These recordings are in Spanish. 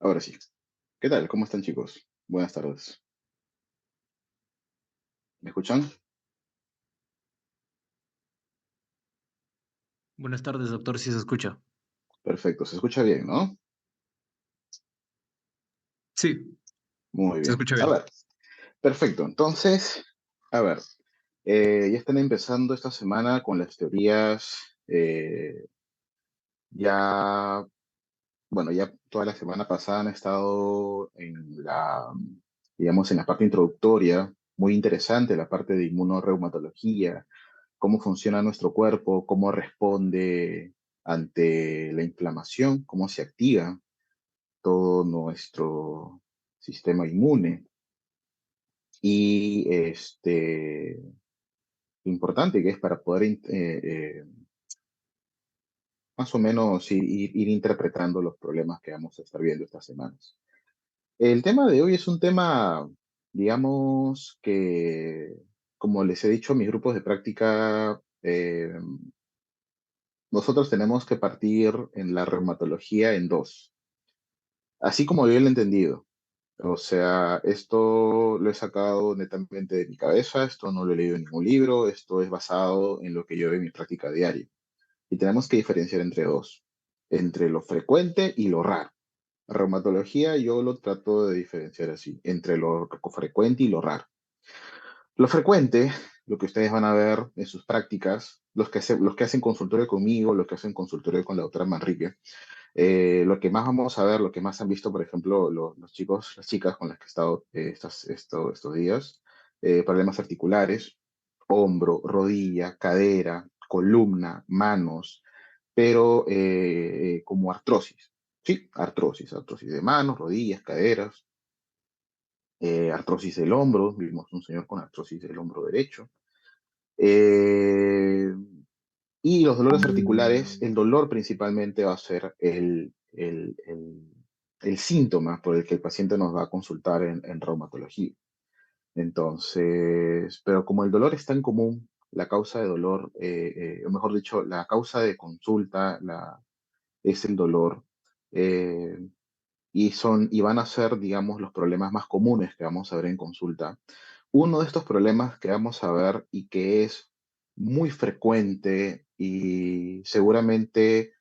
Ahora sí. ¿Qué tal? ¿Cómo están, chicos? Buenas tardes. ¿Me escuchan? Buenas tardes, doctor, si se escucha. Perfecto. Se escucha bien, ¿no? Sí, Muy se bien. escucha A bien. ver, perfecto. Entonces, a ver, ya están empezando esta semana con las teorías. Ya, bueno, ya toda la semana pasada han estado en digamos, en la parte introductoria, muy interesante, la parte de inmunorreumatología, cómo funciona nuestro cuerpo, cómo responde ante la inflamación, cómo se activa todo nuestro sistema inmune. Y importante que es para poder más o menos ir interpretando los problemas que vamos a estar viendo estas semanas. El tema de hoy es un tema, digamos, que, como les he dicho a mis grupos de práctica, nosotros tenemos que partir en la reumatología en dos, así como yo lo he entendido. O sea, esto lo he sacado netamente de mi cabeza, esto no lo he leído en ningún libro, esto es basado en lo que yo veo en mi práctica diaria. Y tenemos que diferenciar entre dos, entre lo frecuente y lo raro. La reumatología yo lo trato de diferenciar así, entre lo frecuente y lo raro. Lo frecuente, lo que ustedes van a ver en sus prácticas, los que hacen consultorio conmigo, los que hacen consultorio con la doctora Manrique, lo que más vamos a ver, lo que más han visto, por ejemplo, los chicos, las chicas con las que he estado estos días, problemas articulares, hombro, rodilla, cadera, columna, manos, pero como artrosis. Sí, artrosis de manos, rodillas, caderas, artrosis del hombro, vimos un señor con artrosis del hombro derecho. Eh, y los dolores articulares, el dolor principalmente va a ser el síntoma por el que el paciente nos va a consultar en reumatología. Entonces, pero como el dolor es tan común, la causa de dolor, o mejor dicho, la causa de consulta es el dolor. eh, y van a ser, digamos, los problemas más comunes que vamos a ver en consulta. Uno de estos problemas que vamos a ver y que es muy frecuente y seguramente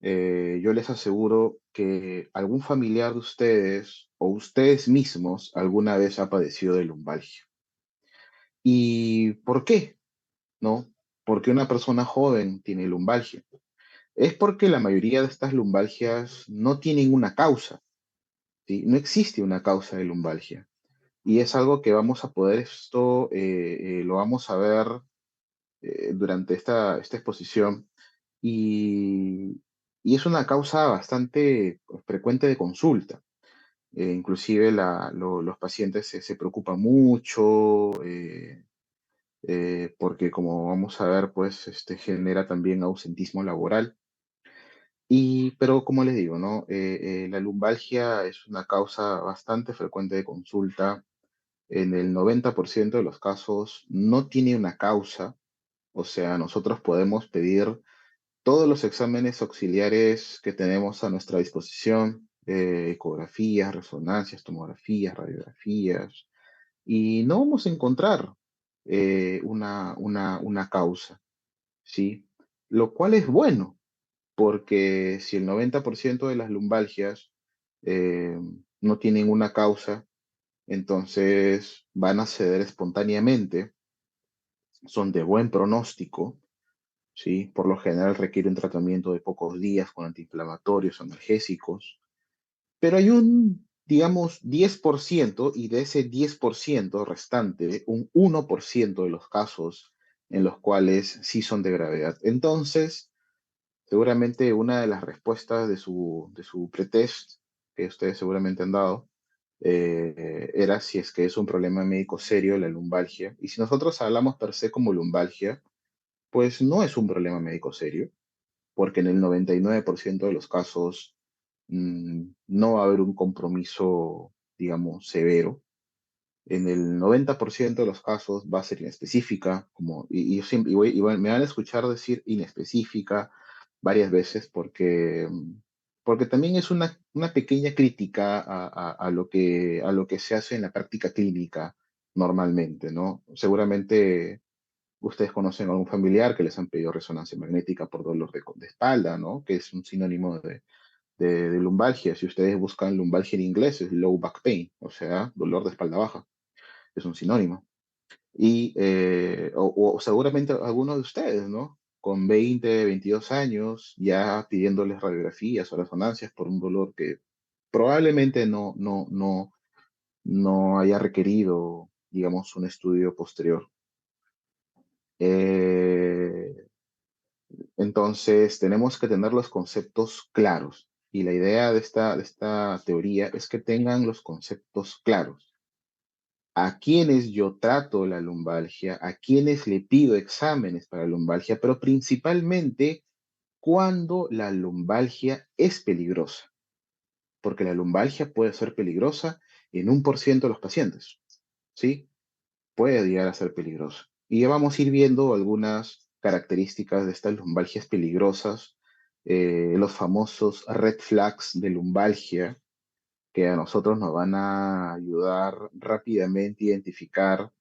yo les aseguro que algún familiar de ustedes o ustedes mismos alguna vez ha padecido de lumbalgia. ¿Y por qué? ¿No? Porque una persona joven tiene lumbalgia. Es porque la mayoría de estas lumbalgias no tienen una causa, ¿sí? No existe una causa de lumbalgia. Y es algo que vamos a poder, lo vamos a ver durante esta exposición. Y, y es una causa bastante frecuente de consulta. Inclusive los pacientes se preocupan mucho porque, como vamos a ver, pues genera también ausentismo laboral. Pero como les digo, ¿no? La lumbalgia es una causa bastante frecuente de consulta. En el 90% de los casos no tiene una causa, o sea, nosotros podemos pedir todos los exámenes auxiliares que tenemos a nuestra disposición, ecografías, resonancias, tomografías, radiografías, y no vamos a encontrar una causa, ¿sí? Lo cual es bueno, porque si el 90% de las lumbalgias eh, no tienen una causa, entonces van a ceder espontáneamente, son de buen pronóstico, ¿sí? Por lo general requiere un tratamiento de pocos días con antiinflamatorios, analgésicos, pero hay un, digamos, 10% y de ese 10% restante, un 1% de los casos en los cuales sí son de gravedad. Entonces, seguramente una de las respuestas de su pretest, que ustedes seguramente han dado, era si es que es un problema médico serio la lumbalgia. Y si nosotros hablamos per se como lumbalgia, pues no es un problema médico serio, porque en el 99% de los casos no va a haber un compromiso, digamos, severo. En el 90% de los casos va a ser inespecífica, y yo siempre, me van a escuchar decir inespecífica varias veces porque también es una pequeña crítica a lo que se hace en la práctica clínica normalmente, ¿no? Seguramente ustedes conocen a algún familiar que les han pedido resonancia magnética por dolor de espalda, ¿no? Que es un sinónimo de lumbalgia. Si ustedes buscan lumbalgia en inglés, es low back pain, o sea, dolor de espalda baja. Es un sinónimo. O seguramente algunos de ustedes, ¿no? Con 20, 22 años, ya pidiéndoles radiografías o resonancias por un dolor que probablemente no haya requerido, digamos, un estudio posterior. Eh, entonces, tenemos que tener los conceptos claros. Y la idea de esta teoría es que tengan los conceptos claros. A quienes yo trato la lumbalgia, a quienes le pido exámenes para lumbalgia, pero principalmente cuando la lumbalgia es peligrosa, porque la lumbalgia puede ser peligrosa en 1% de los pacientes, ¿sí? Puede llegar a ser peligrosa. Y ya vamos a ir viendo algunas características de estas lumbalgias peligrosas, los famosos red flags de lumbalgia, que a nosotros nos van a ayudar rápidamente a identificar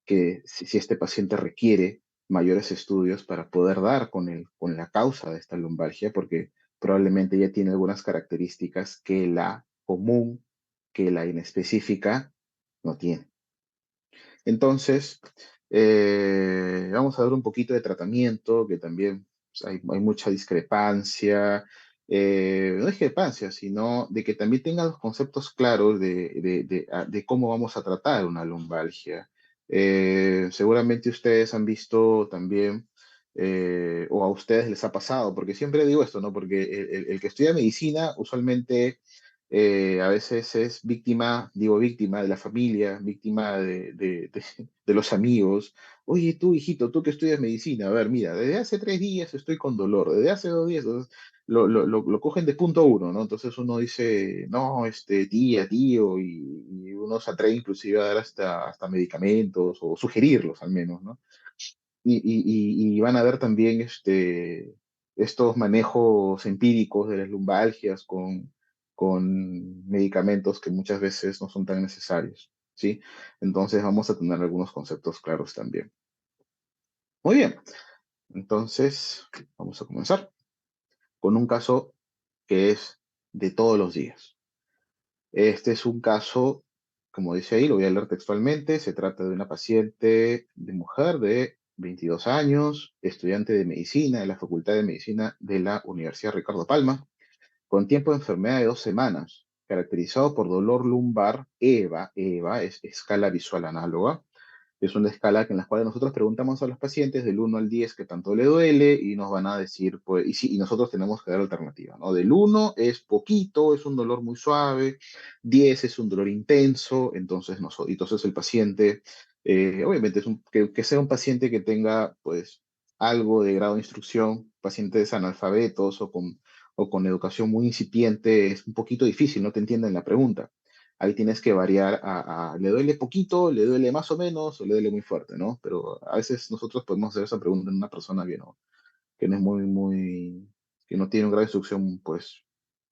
que si este paciente requiere mayores estudios para poder dar con la causa de esta lumbalgia, porque probablemente ya tiene algunas características que la común, que la inespecífica no tiene. Entonces, vamos a ver un poquito de tratamiento, que también pues, hay mucha discrepancia. No discrepancia, sino de que también tengan los conceptos claros de cómo vamos a tratar una lumbalgia. Seguramente ustedes han visto también, o a ustedes les ha pasado, porque siempre digo esto, ¿no? Porque el que estudia medicina usualmente a veces es víctima, digo víctima de la familia, víctima de los amigos. Oye, tú, hijito, tú que estudias medicina, a ver, mira, desde hace 3 días estoy con dolor, desde hace 2 días, entonces, lo cogen de punto uno, ¿no? Entonces uno dice, no, tía, tío, y uno se atreve inclusive a dar hasta medicamentos o sugerirlos al menos, ¿no? Y van a ver también estos manejos empíricos de las lumbalgias con medicamentos que muchas veces no son tan necesarios, ¿sí? Entonces vamos a tener algunos conceptos claros también. Muy bien, entonces vamos a comenzar con un caso que es de todos los días. Este es un caso, como dice ahí, lo voy a leer textualmente, se trata de una paciente de mujer de 22 años, estudiante de medicina de la Facultad de Medicina de la Universidad Ricardo Palma, con tiempo de enfermedad de 2 semanas, caracterizado por dolor lumbar EVA es escala visual análoga, es una escala en la cual nosotros preguntamos a los pacientes del 1 al 10 qué tanto le duele y nos van a decir, pues, y nosotros tenemos que dar alternativa, ¿no? Del 1 es poquito, es un dolor muy suave, 10 es un dolor intenso, entonces el paciente, obviamente, que sea un paciente que tenga, pues, algo de grado de instrucción, pacientes analfabetos o con educación muy incipiente, es un poquito difícil, no te entienden la pregunta. Ahí tienes que variar le duele poquito, le duele más o menos, o le duele muy fuerte, ¿no? Pero a veces nosotros podemos hacer esa pregunta en una persona que no es que no tiene un grado de instrucción, pues,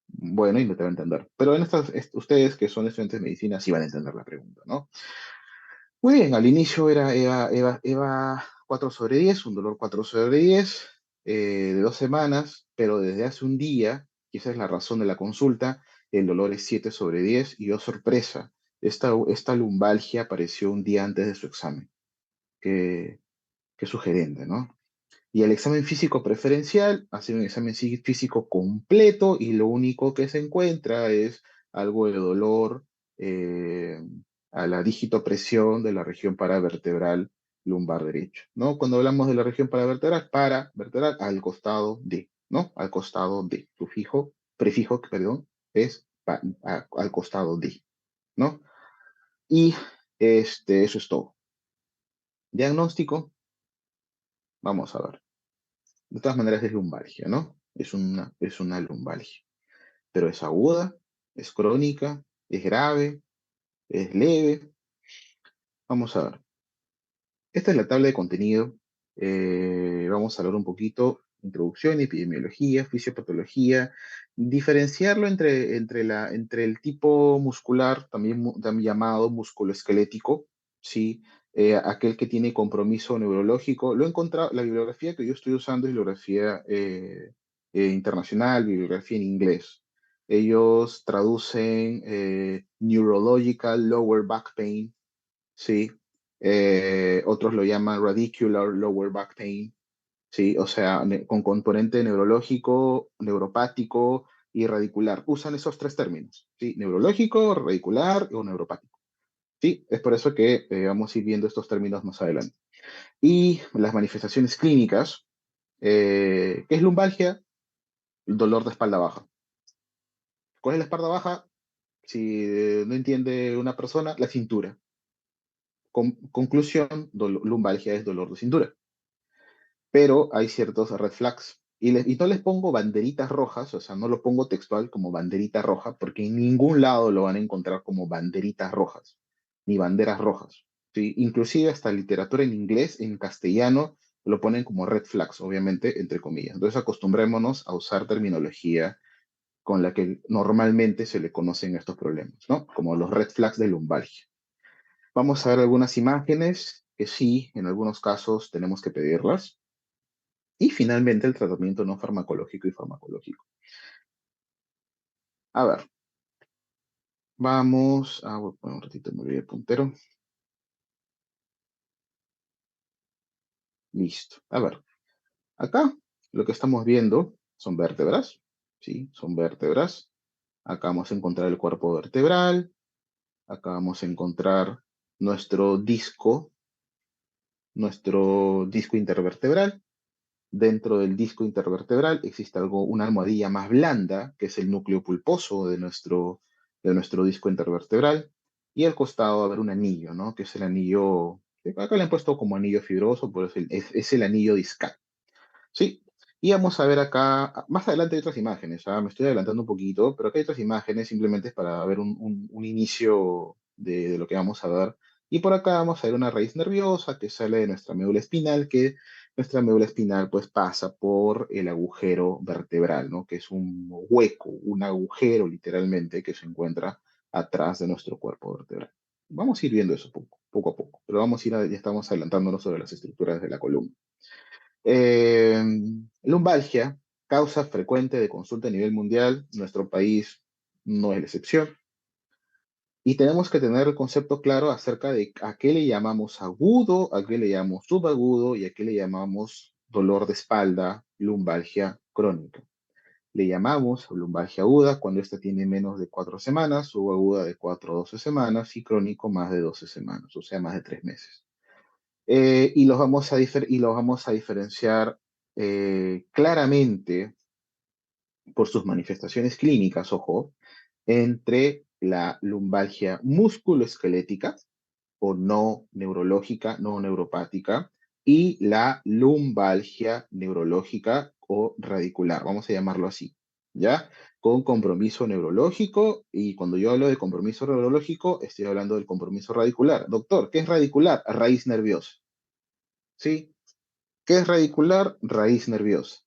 bueno, y no te va a entender. Pero ustedes que son estudiantes de medicina sí van a entender la pregunta, ¿no? Muy bien, al inicio era Eva 4/10, un dolor 4/10, de 2 semanas, pero desde hace un día, y esa es la razón de la consulta, el dolor es 7/10 y, oh sorpresa, esta lumbalgia apareció un día antes de su examen. Qué, qué sugerente, ¿no? Y el examen físico preferencial hace un examen físico completo y lo único que se encuentra es algo de dolor eh, a la dígito-presión de la región paravertebral lumbar derecho, ¿no? Cuando hablamos de la región paravertebral, al costado de, ¿no? Al costado de. Prefijo, perdón, es al costado de, ¿no? Y eso es todo. Diagnóstico, vamos a ver. De todas maneras es lumbalgia, ¿no? Es una lumbalgia. Pero es aguda, es crónica, es grave, es leve. Vamos a ver. Esta es la tabla de contenido. Vamos a hablar un poquito. introducción, epidemiología, fisiopatología, diferenciarlo entre el tipo muscular, también llamado musculoesquelético, ¿sí? Aquel que tiene compromiso neurológico. Lo he encontrado, la bibliografía que yo estoy usando es bibliografía internacional, bibliografía en inglés. Ellos traducen neurological lower back pain, ¿sí? Otros lo llaman radicular lower back pain, ¿sí? O sea, con componente neurológico, neuropático y radicular. Usan esos tres términos, ¿sí? Neurológico, radicular o neuropático. Sí, es por eso que vamos a ir viendo estos términos más adelante. Y las manifestaciones clínicas, ¿qué es lumbalgia? El dolor de espalda baja. ¿Cuál es la espalda baja? Si no entiende una persona, la cintura. Conclusión, lumbalgia es dolor de cintura. Pero hay ciertos red flags. Y no les pongo banderitas rojas, o sea, no lo pongo textual como banderita roja, porque en ningún lado lo van a encontrar como banderitas rojas, ni banderas rojas. ¿Sí? Inclusive hasta literatura en inglés, en castellano, lo ponen como red flags, obviamente, entre comillas. Entonces acostumbrémonos a usar terminología con la que normalmente se le conocen estos problemas, ¿no? Como los red flags de lumbalgia. Vamos a ver algunas imágenes que sí, en algunos casos tenemos que pedirlas. Y finalmente el tratamiento no farmacológico y farmacológico. A ver, vamos a voy a poner un ratito, me olvidé el puntero. Listo. A ver, acá lo que estamos viendo son vértebras, ¿sí? Son vértebras. Acá vamos a encontrar el cuerpo vertebral. Acá vamos a encontrar nuestro nuestro disco intervertebral. Dentro del disco intervertebral existe una almohadilla más blanda, que es el núcleo pulposo de nuestro disco intervertebral, y al costado va a haber un anillo, ¿no? Que es el anillo, acá le han puesto como anillo fibroso, pero es el anillo discal. Sí, y vamos a ver acá, más adelante hay otras imágenes, ¿ah? Me estoy adelantando un poquito, pero acá hay otras imágenes, simplemente es para ver un inicio de lo que vamos a ver. Y por acá vamos a ver una raíz nerviosa que sale de nuestra médula espinal, que nuestra médula espinal pues pasa por el agujero vertebral, ¿no? Que es un hueco, un agujero literalmente que se encuentra atrás de nuestro cuerpo vertebral. Vamos a ir viendo eso poco a poco, pero ya estamos adelantándonos sobre las estructuras de la columna. Eh, Lumbalgia, causa frecuente de consulta a nivel mundial. Nuestro país no es la excepción. Y tenemos que tener el concepto claro acerca de a qué le llamamos agudo, a qué le llamamos subagudo y a qué le llamamos dolor de espalda, lumbalgia crónica. Le llamamos lumbalgia aguda cuando ésta tiene menos de 4 semanas, subaguda de 4 a 12 semanas y crónico más de 12 semanas, o sea, más de 3 meses. Y los vamos a diferenciar claramente por sus manifestaciones clínicas, ojo, entre la lumbalgia musculoesquelética o no neurológica, no neuropática, y la lumbalgia neurológica o radicular, vamos a llamarlo así, ¿ya? Con compromiso neurológico, y cuando yo hablo de compromiso neurológico, estoy hablando del compromiso radicular. Doctor, ¿qué es radicular? Raíz nerviosa, ¿sí? ¿Qué es radicular? Raíz nerviosa.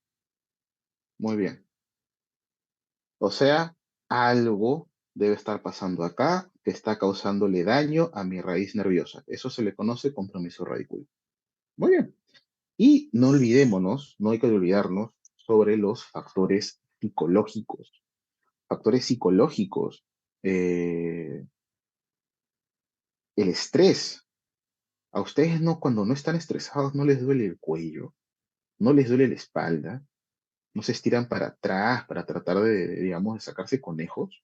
Muy bien. O sea, algo debe estar pasando acá que está causándole daño a mi raíz nerviosa. Eso se le conoce compromiso radicular. Muy bien. Y no olvidémonos, no hay que olvidarnos sobre los factores psicológicos. Factores psicológicos. eh, el estrés. A ustedes no, cuando no están estresados, no les duele el cuello, no les duele la espalda, no se estiran para atrás para tratar digamos, de sacarse conejos.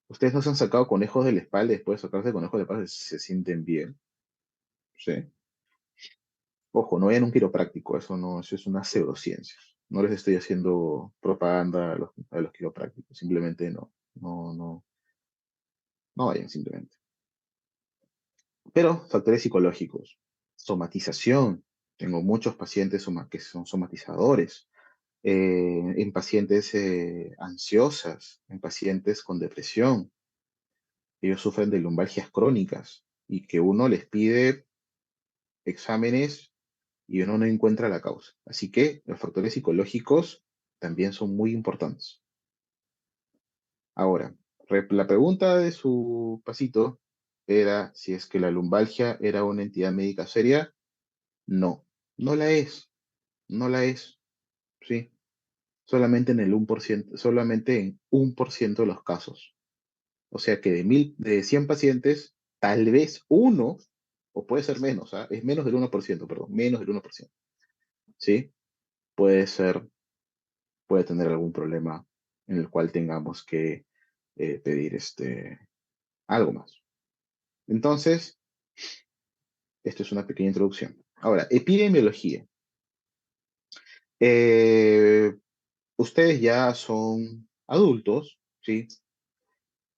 Ustedes no se han sacado conejos de la espalda y después de sacarse conejos de la espalda se sienten bien. ¿Sí? Ojo, no vayan a un quiropráctico, eso no, eso es una pseudociencia. No les estoy haciendo propaganda a los quiroprácticos, simplemente no vayan simplemente. Pero factores psicológicos, somatización. Tengo muchos pacientes que son somatizadores, en pacientes ansiosas, en pacientes con depresión. Ellos sufren de lumbalgias crónicas y que uno les pide exámenes y uno no encuentra la causa. Así que los factores psicológicos también son muy importantes. Ahora, la pregunta de su pasito era si es que la lumbalgia era una entidad médica seria. No, no la es, no la es, ¿sí? Solamente en el 1%, solamente en 1% de los casos. O sea que de 100 pacientes, tal vez uno, o puede ser menos, ¿ah? Es menos del 1%, perdón, menos del 1%, ¿sí? Puede ser, puede tener algún problema en el cual tengamos que pedir algo más. Entonces, esto es una pequeña introducción. Ahora, epidemiología. Eh, Ustedes ya son adultos, ¿sí?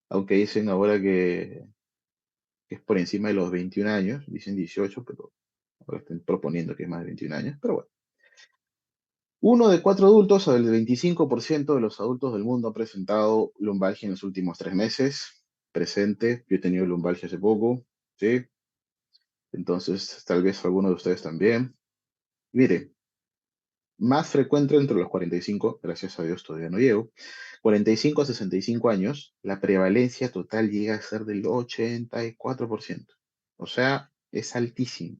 Aunque dicen ahora que es por encima de los 21 años, dicen 18, pero ahora están proponiendo que es más de 21 años, pero bueno. Uno de cuatro adultos, o el 25% de los adultos del mundo ha presentado lumbalgia en los últimos 3 meses. Presente, yo he tenido lumbalgia hace poco, ¿sí? Entonces, tal vez alguno de ustedes también. Mire, más frecuente entre los 45, gracias a Dios todavía no llego, 45 a 65 años, la prevalencia total llega a ser del 84%. O sea, es altísimo.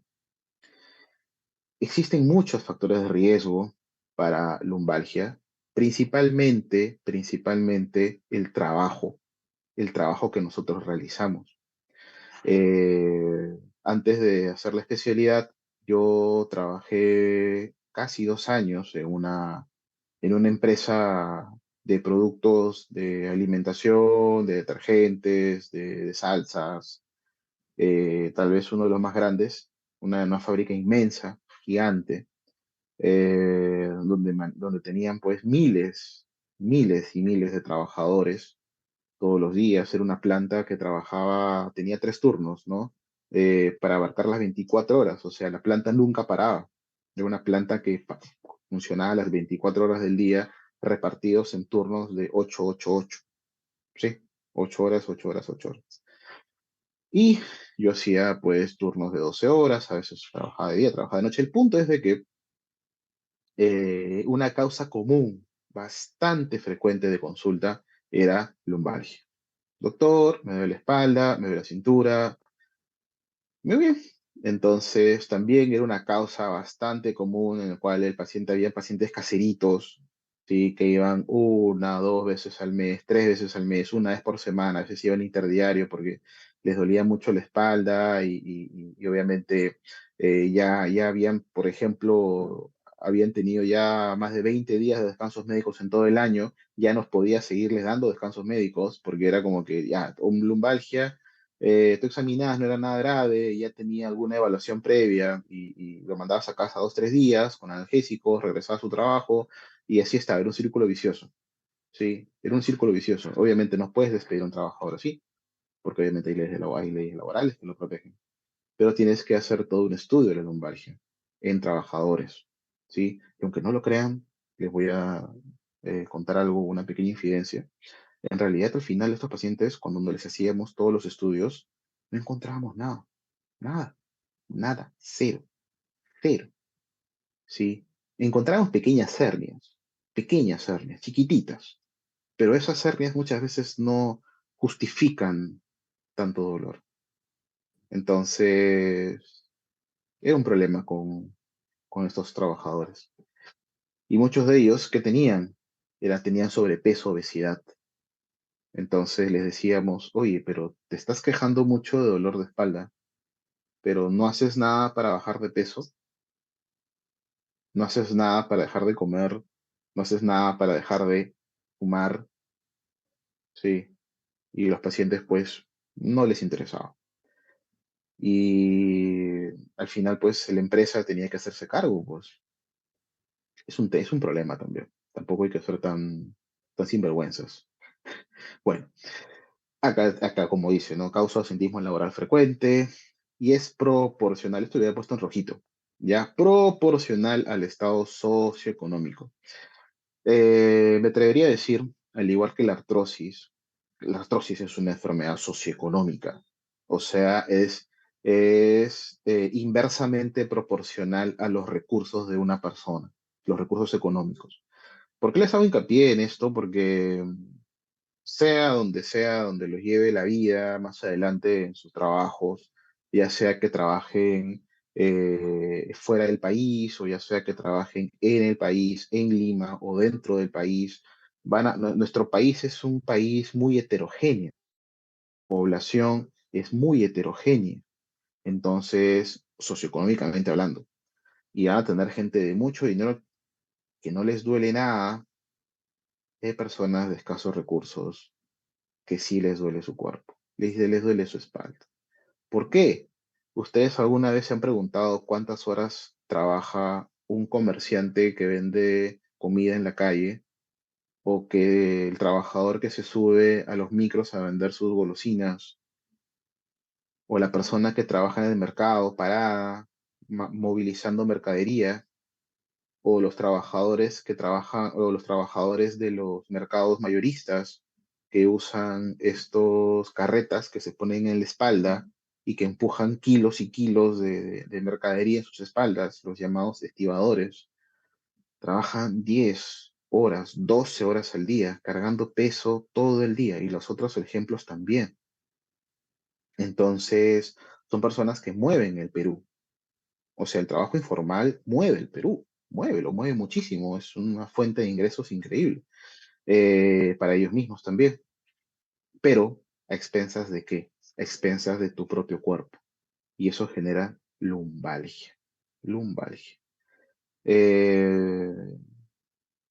Existen muchos factores de riesgo para lumbalgia, principalmente el trabajo que nosotros realizamos. Antes de hacer la especialidad, yo trabajé casi 2 años en una empresa de productos de alimentación, de detergentes, de salsas, tal vez uno de los más grandes, una fábrica inmensa, gigante, donde tenían pues miles y miles de trabajadores todos los días. Era una planta que trabajaba, tenía 3 turnos, ¿no? Para abarcar las 24 horas, o sea, la planta nunca paraba. Era una planta que funcionaba las 24 horas del día, repartidos en turnos de 8 8 8, ¿sí? 8 horas, 8 horas, 8 horas. Y yo hacía pues turnos de 12 horas, a veces trabajaba de día, trabajaba de noche. El punto es de que una causa común, bastante frecuente de consulta, era lumbalgia. Doctor, me duele la espalda, me duele la cintura, muy bien. Entonces, también era una causa bastante común en la cual había pacientes caseritos, ¿sí? Que iban 1, 2 veces al mes, 3 veces al mes, una vez por semana, a veces iban interdiario porque les dolía mucho la espalda y obviamente ya habían, por ejemplo, habían tenido ya más de 20 días de descansos médicos en todo el año, ya nos podía seguirles dando descansos médicos porque era como que ya, un lumbalgia, tú examinabas, no era nada grave, ya tenía alguna evaluación previa y lo mandabas a casa 2, 3 días con analgésicos, regresaba a su trabajo y así estaba, era un círculo vicioso, ¿sí? Era un círculo vicioso. Obviamente no puedes despedir a un trabajador así, porque obviamente hay leyes laborales que lo protegen, pero tienes que hacer todo un estudio de la lumbalgia en trabajadores, ¿sí? Y aunque no lo crean, les voy a contar algo, una pequeña infidencia. En realidad, al final, estos pacientes, cuando les hacíamos todos los estudios, no encontrábamos nada, nada, nada, cero, cero, ¿sí? Encontrábamos pequeñas hernias, chiquititas, pero esas hernias muchas veces no justifican tanto dolor. Entonces, era un problema con estos trabajadores. Y muchos de ellos, ¿qué tenían? Tenían sobrepeso, obesidad. Entonces les decíamos, oye, pero te estás quejando mucho de dolor de espalda, pero no haces nada para bajar de peso, no haces nada para dejar de comer, no haces nada para dejar de fumar, ¿sí? Y los pacientes pues no les interesaba. Y al final pues la empresa tenía que hacerse cargo, pues es un problema también. Tampoco hay que ser tan sinvergüenzas. Bueno, acá como dice, ¿no? Causa ausentismo laboral frecuente y es proporcional, esto lo había puesto en rojito, ya, proporcional al estado socioeconómico. Me atrevería a decir, al igual que la artrosis es una enfermedad socioeconómica, o sea, es es inversamente proporcional a los recursos de una persona, los recursos económicos. ¿Por qué les hago hincapié en esto? Porque sea donde los lleve la vida más adelante en sus trabajos, ya sea que trabajen fuera del país o ya sea que trabajen en el país, en Lima o dentro del país, nuestro país es un país muy heterogéneo, la población es muy heterogénea, entonces, socioeconómicamente hablando, y van a tener gente de mucho dinero que no les duele nada, hay personas de escasos recursos que sí les duele su cuerpo, les duele su espalda. ¿Por qué? ¿Ustedes alguna vez se han preguntado cuántas horas trabaja un comerciante que vende comida en la calle o que el trabajador que se sube a los micros a vender sus golosinas o la persona que trabaja en el mercado parada, movilizando mercadería o los trabajadores que trabajan o los trabajadores de los mercados mayoristas que usan estos carretas que se ponen en la espalda y que empujan kilos y kilos de mercadería en sus espaldas, los llamados estibadores, trabajan 10 horas, 12 horas al día, cargando peso todo el día y los otros ejemplos también. Entonces, son personas que mueven el Perú. O sea, el trabajo informal mueve el Perú, lo mueve muchísimo, es una fuente de ingresos increíble para ellos mismos también, pero a expensas de qué? A expensas de tu propio cuerpo. Y eso genera lumbalgia. Lumbalgia. Eh,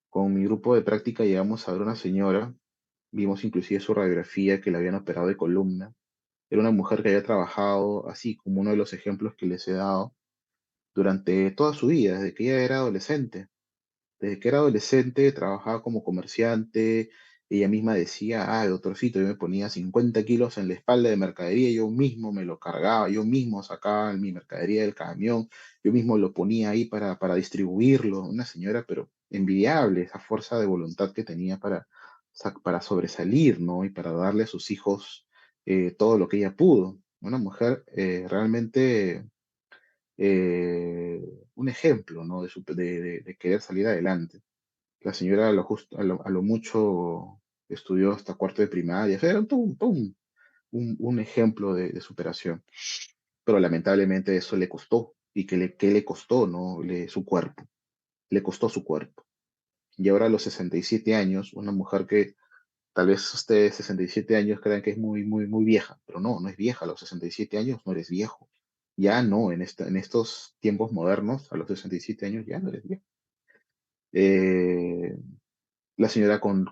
con mi grupo de práctica llegamos a ver una señora, vimos inclusive su radiografía que le habían operado de columna. Era una mujer que había trabajado así como uno de los ejemplos que les he dado durante toda su vida, desde que ella era adolescente. Desde que era adolescente trabajaba como comerciante, ella misma decía, ah, doctorcito, yo me ponía 50 kilos en la espalda de mercadería, yo mismo me lo cargaba, yo mismo sacaba mi mercadería del camión, yo mismo lo ponía ahí para distribuirlo. Una señora, pero envidiable, esa fuerza de voluntad que tenía para sobresalir, ¿no? Y para darle a sus hijos todo lo que ella pudo. Una mujer realmente eh, un ejemplo, ¿no? De querer salir adelante. La señora a lo mucho estudió hasta cuarto de primaria, o sea, era un ejemplo de superación. Pero lamentablemente eso le costó. ¿Y qué le costó, no? Su cuerpo. Le costó su cuerpo. Y ahora a los 67 años, una mujer que tal vez ustedes 67 años crean que es muy, muy, muy vieja, pero no, no es vieja. A los 67 años no eres viejo. Ya no, en estos tiempos modernos, a los 67 años ya no eres viejo. Eh, la señora con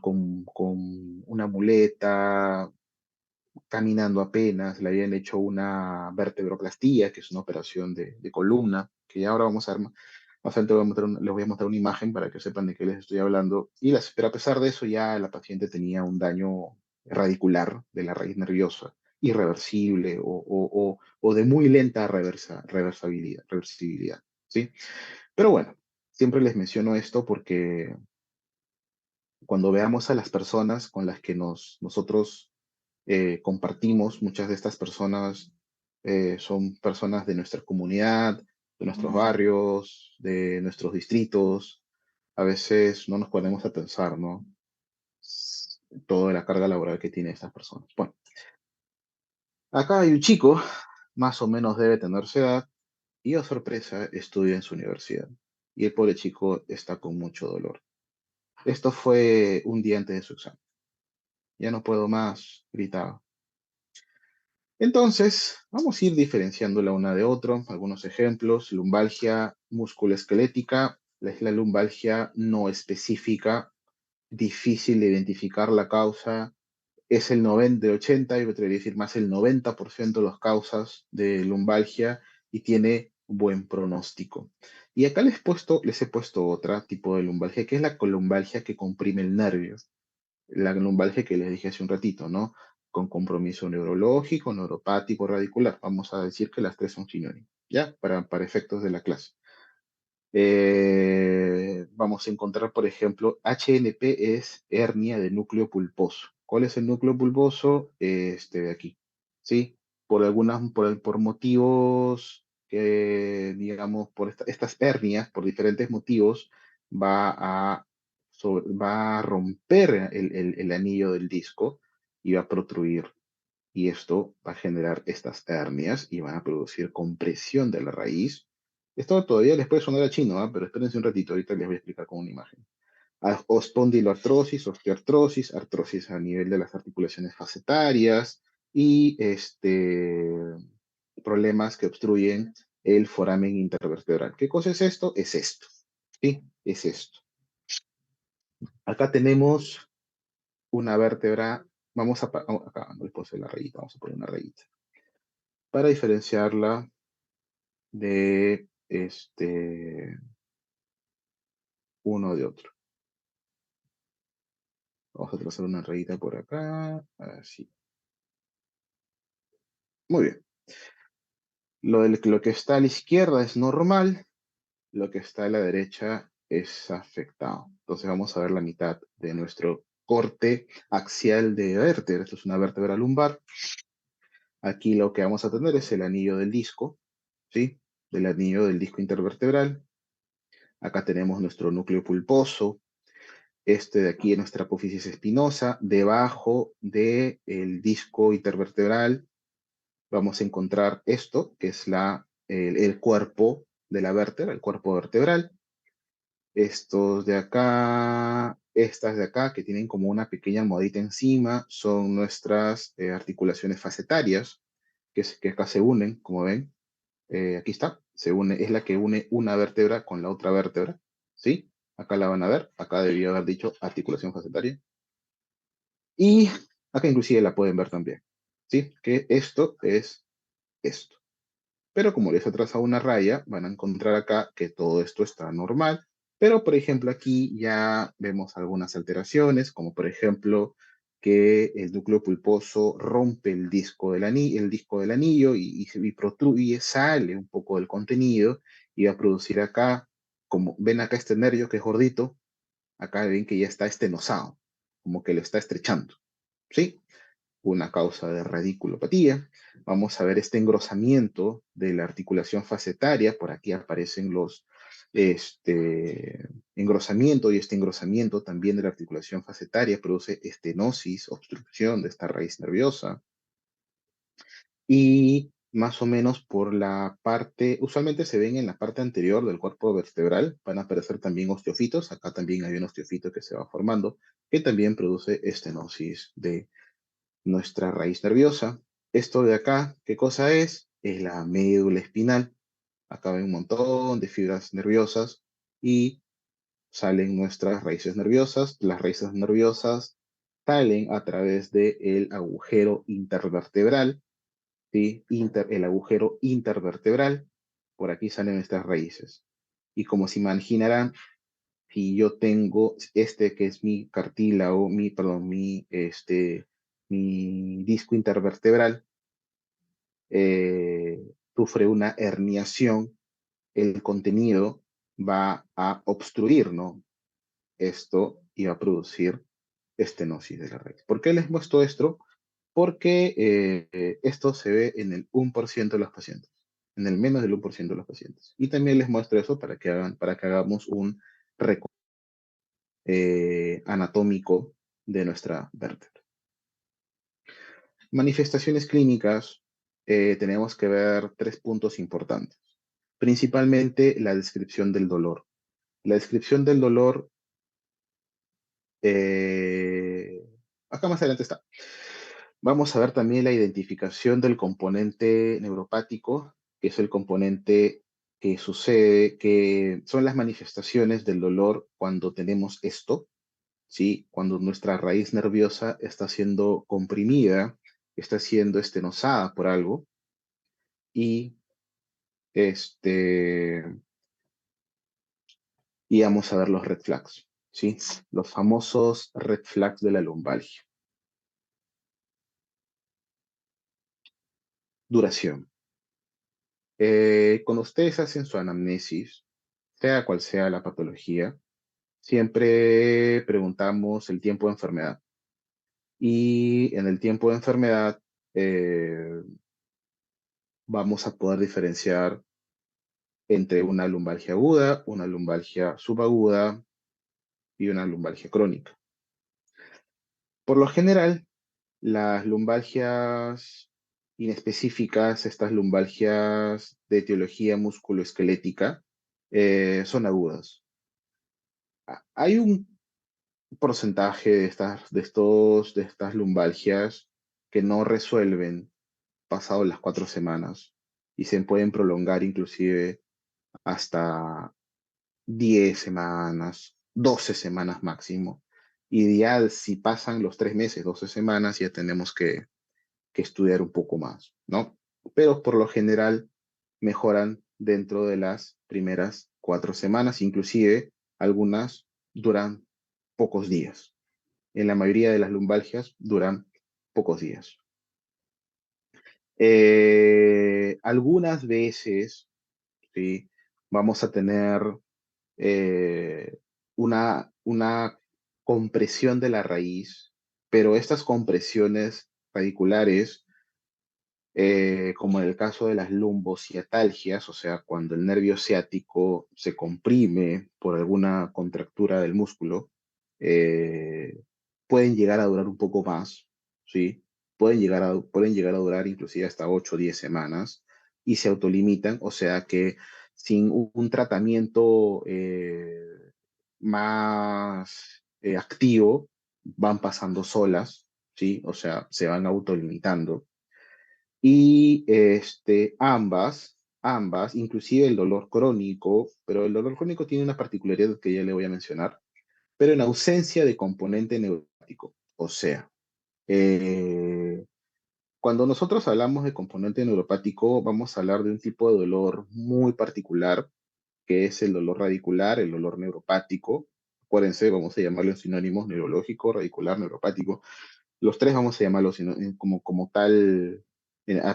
una muleta, caminando apenas, le habían hecho una vertebroplastía, que es una operación de columna, que ya ahora vamos a ver más adelante les voy a mostrar una imagen para que sepan de qué les estoy hablando. Pero a pesar de eso, ya la paciente tenía un daño radicular de la raíz nerviosa, irreversible o de muy lenta reversibilidad, ¿sí? Pero bueno, siempre les menciono esto porque cuando veamos a las personas con las que nosotros compartimos, muchas de estas personas son personas de nuestra comunidad, de nuestros barrios, de nuestros distritos. A veces no nos ponemos a pensar, ¿no? Toda la carga laboral que tienen estas personas. Bueno, acá hay un chico, más o menos debe tener su edad, y a sorpresa estudia en su universidad. Y el pobre chico está con mucho dolor. Esto fue un día antes de su examen. Ya no puedo más, gritaba. Entonces, vamos a ir diferenciándola una de otra. Algunos ejemplos: lumbalgia musculoesquelética, es la lumbalgia no específica, difícil de identificar la causa. Es el 90, el 80, yo me atrevería a decir más el 90% de las causas de lumbalgia y tiene buen pronóstico. Y acá les he puesto otra tipo de lumbalgia, que es la columbalgia que comprime el nervio, la lumbalgia que les dije hace un ratito, ¿no? Con compromiso neurológico, neuropático, radicular. Vamos a decir que las tres son sinónimos, ¿ya? Para efectos de la clase. Vamos a encontrar, por ejemplo, HNP es hernia de núcleo pulposo. ¿Cuál es el núcleo pulposo? Este de aquí, ¿sí? por motivos que, digamos, por estas hernias, por diferentes motivos, va va a romper el anillo del disco y va a protruir. Y esto va a generar estas hernias y van a producir compresión de la raíz. Esto todavía les puede sonar a chino, ¿ah? Pero espérense un ratito, ahorita les voy a explicar con una imagen. Espondiloartrosis, osteoartrosis, artrosis a nivel de las articulaciones facetarias y problemas que obstruyen el foramen intervertebral. ¿Qué cosa es esto? Es esto. ¿Sí? Es esto. Acá tenemos una vértebra. Acá no les puse la rayita, vamos a poner una rayita. Para diferenciarla de uno de otro. Vamos a trazar una rayita por acá. Así. Muy bien. Lo que está a la izquierda es normal, lo que está a la derecha es afectado. Entonces vamos a ver la mitad de nuestro corte axial de vértebra. Esto es una vértebra lumbar. Aquí lo que vamos a tener es el anillo del disco, ¿sí? Del anillo del disco intervertebral. Acá tenemos nuestro núcleo pulposo. Este de aquí es nuestra apófisis espinosa. Debajo del disco intervertebral vamos a encontrar esto, que es el cuerpo de la vértebra, el cuerpo vertebral. Estos de acá, estas de acá, que tienen como una pequeña almohadita encima, son nuestras articulaciones facetarias, que acá se unen, como ven. Aquí está, se une, es la que une una vértebra con la otra vértebra, ¿sí? Acá la van a ver, acá debía haber dicho articulación facetaria. Y acá inclusive la pueden ver también, ¿sí? Que esto es esto. Pero como les he trazado una raya, van a encontrar acá que todo esto está normal. Pero, por ejemplo, aquí ya vemos algunas alteraciones, como por ejemplo que el núcleo pulposo rompe el disco del anillo y protruye, sale un poco del contenido y va a producir acá, como ven acá este nervio que es gordito, acá ven que ya está estenosado, como que lo está estrechando, ¿sí? Una causa de radiculopatía. Vamos a ver este engrosamiento de la articulación facetaria. Por aquí aparecen los engrosamiento y este engrosamiento también de la articulación facetaria produce estenosis, obstrucción de esta raíz nerviosa. Y más o menos por la parte, usualmente se ven en la parte anterior del cuerpo vertebral, van a aparecer también osteofitos. Acá también hay un osteofito que se va formando, que también produce estenosis de nuestra raíz nerviosa. Esto de acá, ¿qué cosa es? Es la médula espinal. Acá ven un montón de fibras nerviosas y salen nuestras raíces nerviosas. Las raíces nerviosas salen a través del agujero intervertebral, ¿sí? El agujero intervertebral. Por aquí salen estas raíces. Y como se imaginarán, si yo tengo este que es mi cartílago, perdón, mi disco intervertebral, sufre una herniación, el contenido va a obstruir, ¿no? Esto y va a producir estenosis de la raíz. ¿Por qué les muestro esto? Porque esto se ve en el 1% de los pacientes, en el menos del 1% de los pacientes. Y también les muestro eso para que hagamos un recorrido anatómico de nuestra vértebra. Manifestaciones clínicas, tenemos que ver tres puntos importantes. Principalmente la descripción del dolor. La descripción del dolor, eh, acá más adelante está. Vamos a ver también la identificación del componente neuropático, que es el componente que sucede, que son las manifestaciones del dolor cuando tenemos esto, ¿sí? Cuando nuestra raíz nerviosa está siendo comprimida, está siendo estenosada por algo, y, este, y vamos a ver los red flags, ¿sí? Los famosos red flags de la lumbalgia. Duración. Cuando ustedes hacen su anamnesis, sea cual sea la patología, siempre preguntamos el tiempo de enfermedad. Y en el tiempo de enfermedad, vamos a poder diferenciar entre una lumbalgia aguda, una lumbalgia subaguda y una lumbalgia crónica. Por lo general, las lumbalgias inespecíficas, estas lumbalgias de etiología musculoesquelética, son agudas. Hay un porcentaje de estas lumbalgias que no resuelven pasado las 4 semanas y se pueden prolongar inclusive hasta 10 semanas, 12 semanas máximo. Y ya si pasan los 3 meses, 12 semanas, ya tenemos que estudiar un poco más, ¿no? Pero por lo general mejoran dentro de las primeras 4 semanas, inclusive algunas duran pocos días. En la mayoría de las lumbalgias duran pocos días. Algunas veces, ¿sí? Vamos a tener eh, una compresión de la raíz, pero estas compresiones radiculares, como en el caso de las lumbociatalgias, o sea, cuando el nervio ciático se comprime por alguna contractura del músculo, eh, pueden llegar a durar un poco más, ¿sí? Pueden llegar a durar inclusive hasta 8 o 10 semanas y se autolimitan, o sea que sin un tratamiento más activo, van pasando solas, ¿sí? O sea, se van autolimitando. Y ambas, inclusive el dolor crónico, pero el dolor crónico tiene una particularidad que ya le voy a mencionar, pero en ausencia de componente neuropático. O sea, eh, cuando nosotros hablamos de componente neuropático, vamos a hablar de un tipo de dolor muy particular, que es el dolor radicular, el dolor neuropático. Acuérdense, vamos a llamarlo en sinónimos: neurológico, radicular, neuropático. Los tres vamos a llamarlos como tal,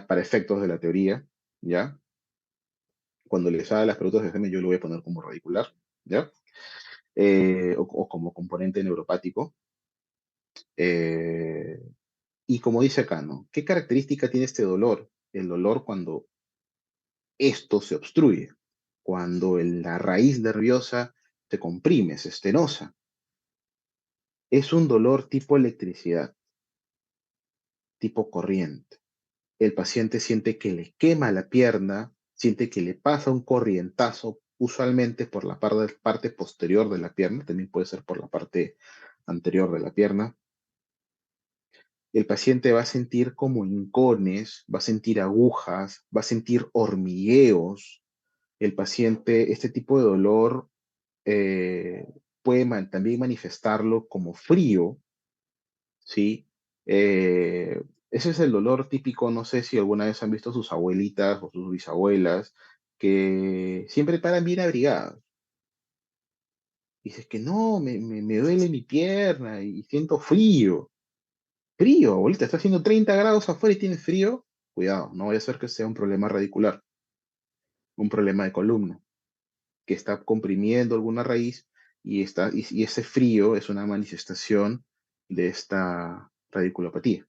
para efectos de la teoría, ¿ya? Cuando les haga las preguntas de examen, yo lo voy a poner como radicular, ¿ya? O como componente neuropático. Eh, y como dice acá, ¿no? ¿Qué característica tiene este dolor? El dolor cuando esto se obstruye, cuando la raíz nerviosa se comprime, se estenosa. Es un dolor tipo electricidad, tipo corriente. El paciente siente que le quema la pierna, siente que le pasa un corrientazo, usualmente por la parte posterior de la pierna, también puede ser por la parte anterior de la pierna. El paciente va a sentir como hincones, va a sentir agujas, va a sentir hormigueos. El paciente, este tipo de dolor eh, puede también manifestarlo como frío, ¿sí? Ese es el dolor típico, no sé si alguna vez han visto sus abuelitas o sus bisabuelas, que siempre paran bien abrigadas. Dices que no, me duele mi pierna y siento frío. Frío, abuelita, está haciendo 30 grados afuera y tienes frío. Cuidado, no vaya a ser que sea un problema radicular, un problema de columna, que está comprimiendo alguna raíz y ese frío es una manifestación de esta radiculopatía.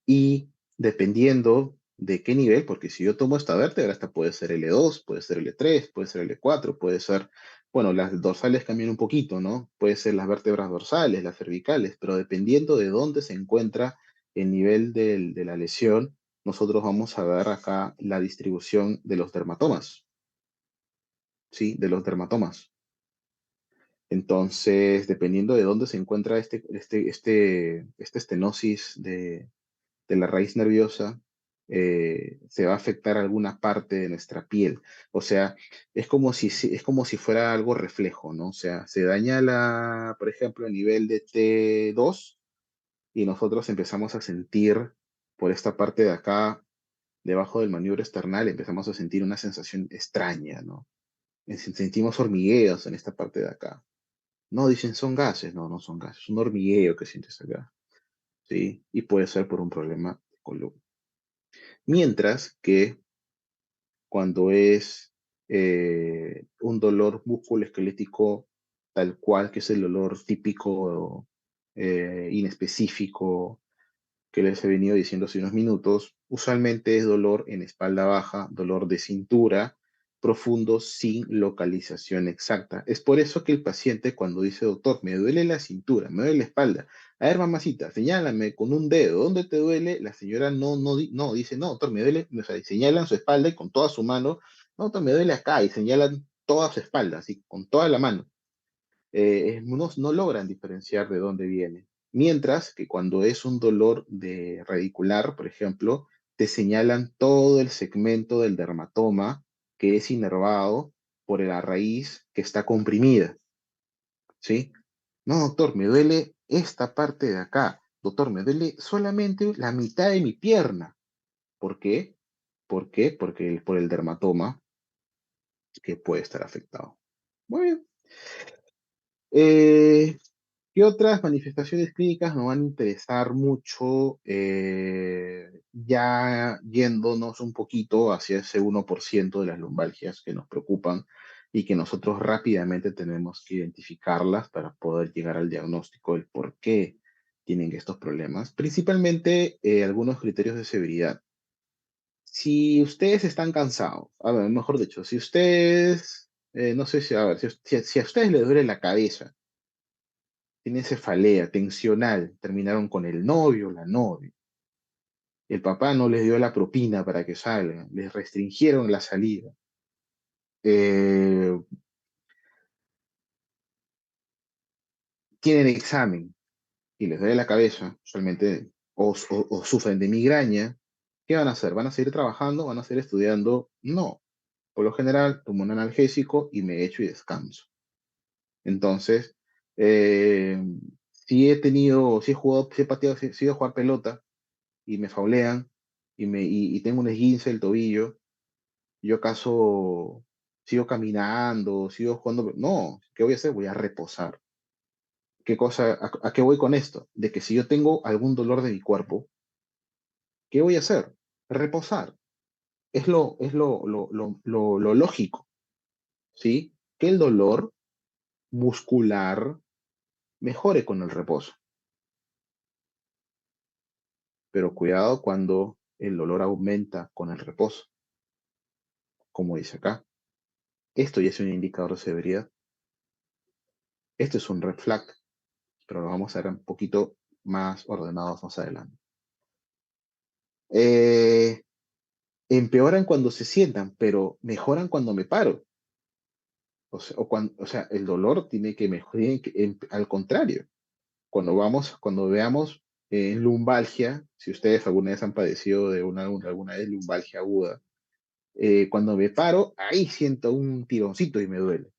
Y dependiendo de qué nivel, porque si yo tomo esta vértebra, esta puede ser L2, puede ser L3, puede ser L4, puede ser, bueno, las dorsales cambian un poquito, ¿no? Puede ser las vértebras dorsales, las cervicales, pero dependiendo de dónde se encuentra el nivel de la lesión, nosotros vamos a ver acá la distribución de los dermatomas, ¿sí? De los dermatomas. Entonces, dependiendo de dónde se encuentra esta estenosis de la raíz nerviosa, se va a afectar alguna parte de nuestra piel. O sea, es como si fuera algo reflejo, ¿no? O sea, se daña por ejemplo, a nivel de T2 y nosotros empezamos a sentir por esta parte de acá, debajo del maniobro esternal, empezamos a sentir una sensación extraña, ¿no? Sentimos hormigueos en esta parte de acá. No, dicen son gases, no, no son gases, es un hormigueo que sientes acá, ¿sí? Y puede ser por un problema de columna. Mientras que cuando es un dolor musculoesquelético tal cual, que es el dolor típico, inespecífico, que les he venido diciendo hace unos minutos, usualmente es dolor en espalda baja, dolor de cintura profundo sin localización exacta. Es por eso que el paciente cuando dice, doctor, me duele la cintura, me duele la espalda, a ver, mamacita, señálame con un dedo, ¿dónde te duele? La señora no dice, no, doctor, me duele, o sea, y señalan su espalda y con toda su mano, no, doctor, me duele acá, y señalan toda su espalda, así, con toda la mano. No logran diferenciar de dónde viene. Mientras que cuando es un dolor de radicular, por ejemplo, te señalan todo el segmento del dermatoma que es inervado por la raíz que está comprimida, ¿sí? No, doctor, me duele esta parte de acá. Doctor, me duele solamente la mitad de mi pierna. ¿Por qué? ¿Por qué? Porque por el dermatoma que puede estar afectado. Muy bien. Eh, ¿Qué otras manifestaciones clínicas nos van a interesar mucho ya yéndonos un poquito hacia ese 1% de las lumbalgias que nos preocupan y que nosotros rápidamente tenemos que identificarlas para poder llegar al diagnóstico del por qué tienen estos problemas? Principalmente algunos criterios de severidad. Si ustedes están cansados, a ver, mejor dicho, si ustedes, no sé si, a ver, si a ustedes les duele la cabeza, tienen cefalea, tensional, terminaron con el novio, la novia. El papá no les dio la propina para que salgan, les restringieron la salida. Eh, Tienen examen y les duele la cabeza, usualmente, o sufren de migraña. ¿Qué van a hacer? ¿Van a seguir trabajando? ¿Van a seguir estudiando? No. Por lo general, tomo un analgésico y me echo y descanso. Entonces, eh, si he jugado, si he pateado, si he ido a jugar pelota, y me faulean y tengo un esguince del tobillo, yo acaso sigo caminando, sigo jugando. No, ¿qué voy a hacer? Voy a reposar. ¿Qué cosa, a qué voy con esto? De que si yo tengo algún dolor de mi cuerpo, ¿qué voy a hacer? Reposar. Es lo lógico, ¿sí? Que el dolor muscular mejore con el reposo. Pero cuidado cuando el dolor aumenta con el reposo, como dice acá. Esto ya es un indicador de severidad. Esto es un red flag, pero lo vamos a ver un poquito más ordenados más adelante. Eh, Empeoran cuando se sientan, pero mejoran cuando me paro. O sea, el dolor tiene que mejorar, al contrario. Cuando veamos lumbalgia, si ustedes alguna vez han padecido de alguna vez lumbalgia aguda, cuando me paro, ahí siento un tironcito y me duele.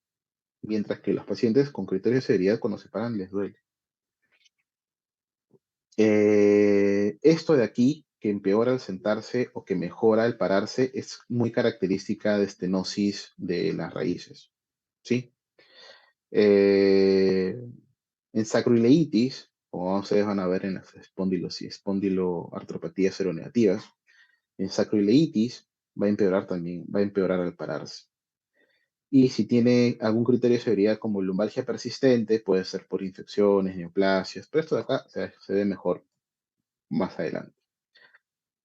Mientras que los pacientes con criterios de severidad, cuando se paran, les duele. Esto de aquí, que empeora al sentarse o que mejora al pararse, es muy característica de estenosis de las raíces, ¿sí? Eh, en sacroileitis, como ustedes van a ver en las espondiloartropatías seronegativas, en sacroileitis va a empeorar también, va a empeorar al pararse. Y si tiene algún criterio de severidad como lumbalgia persistente, puede ser por infecciones, neoplasias, pero esto de acá se ve mejor más adelante.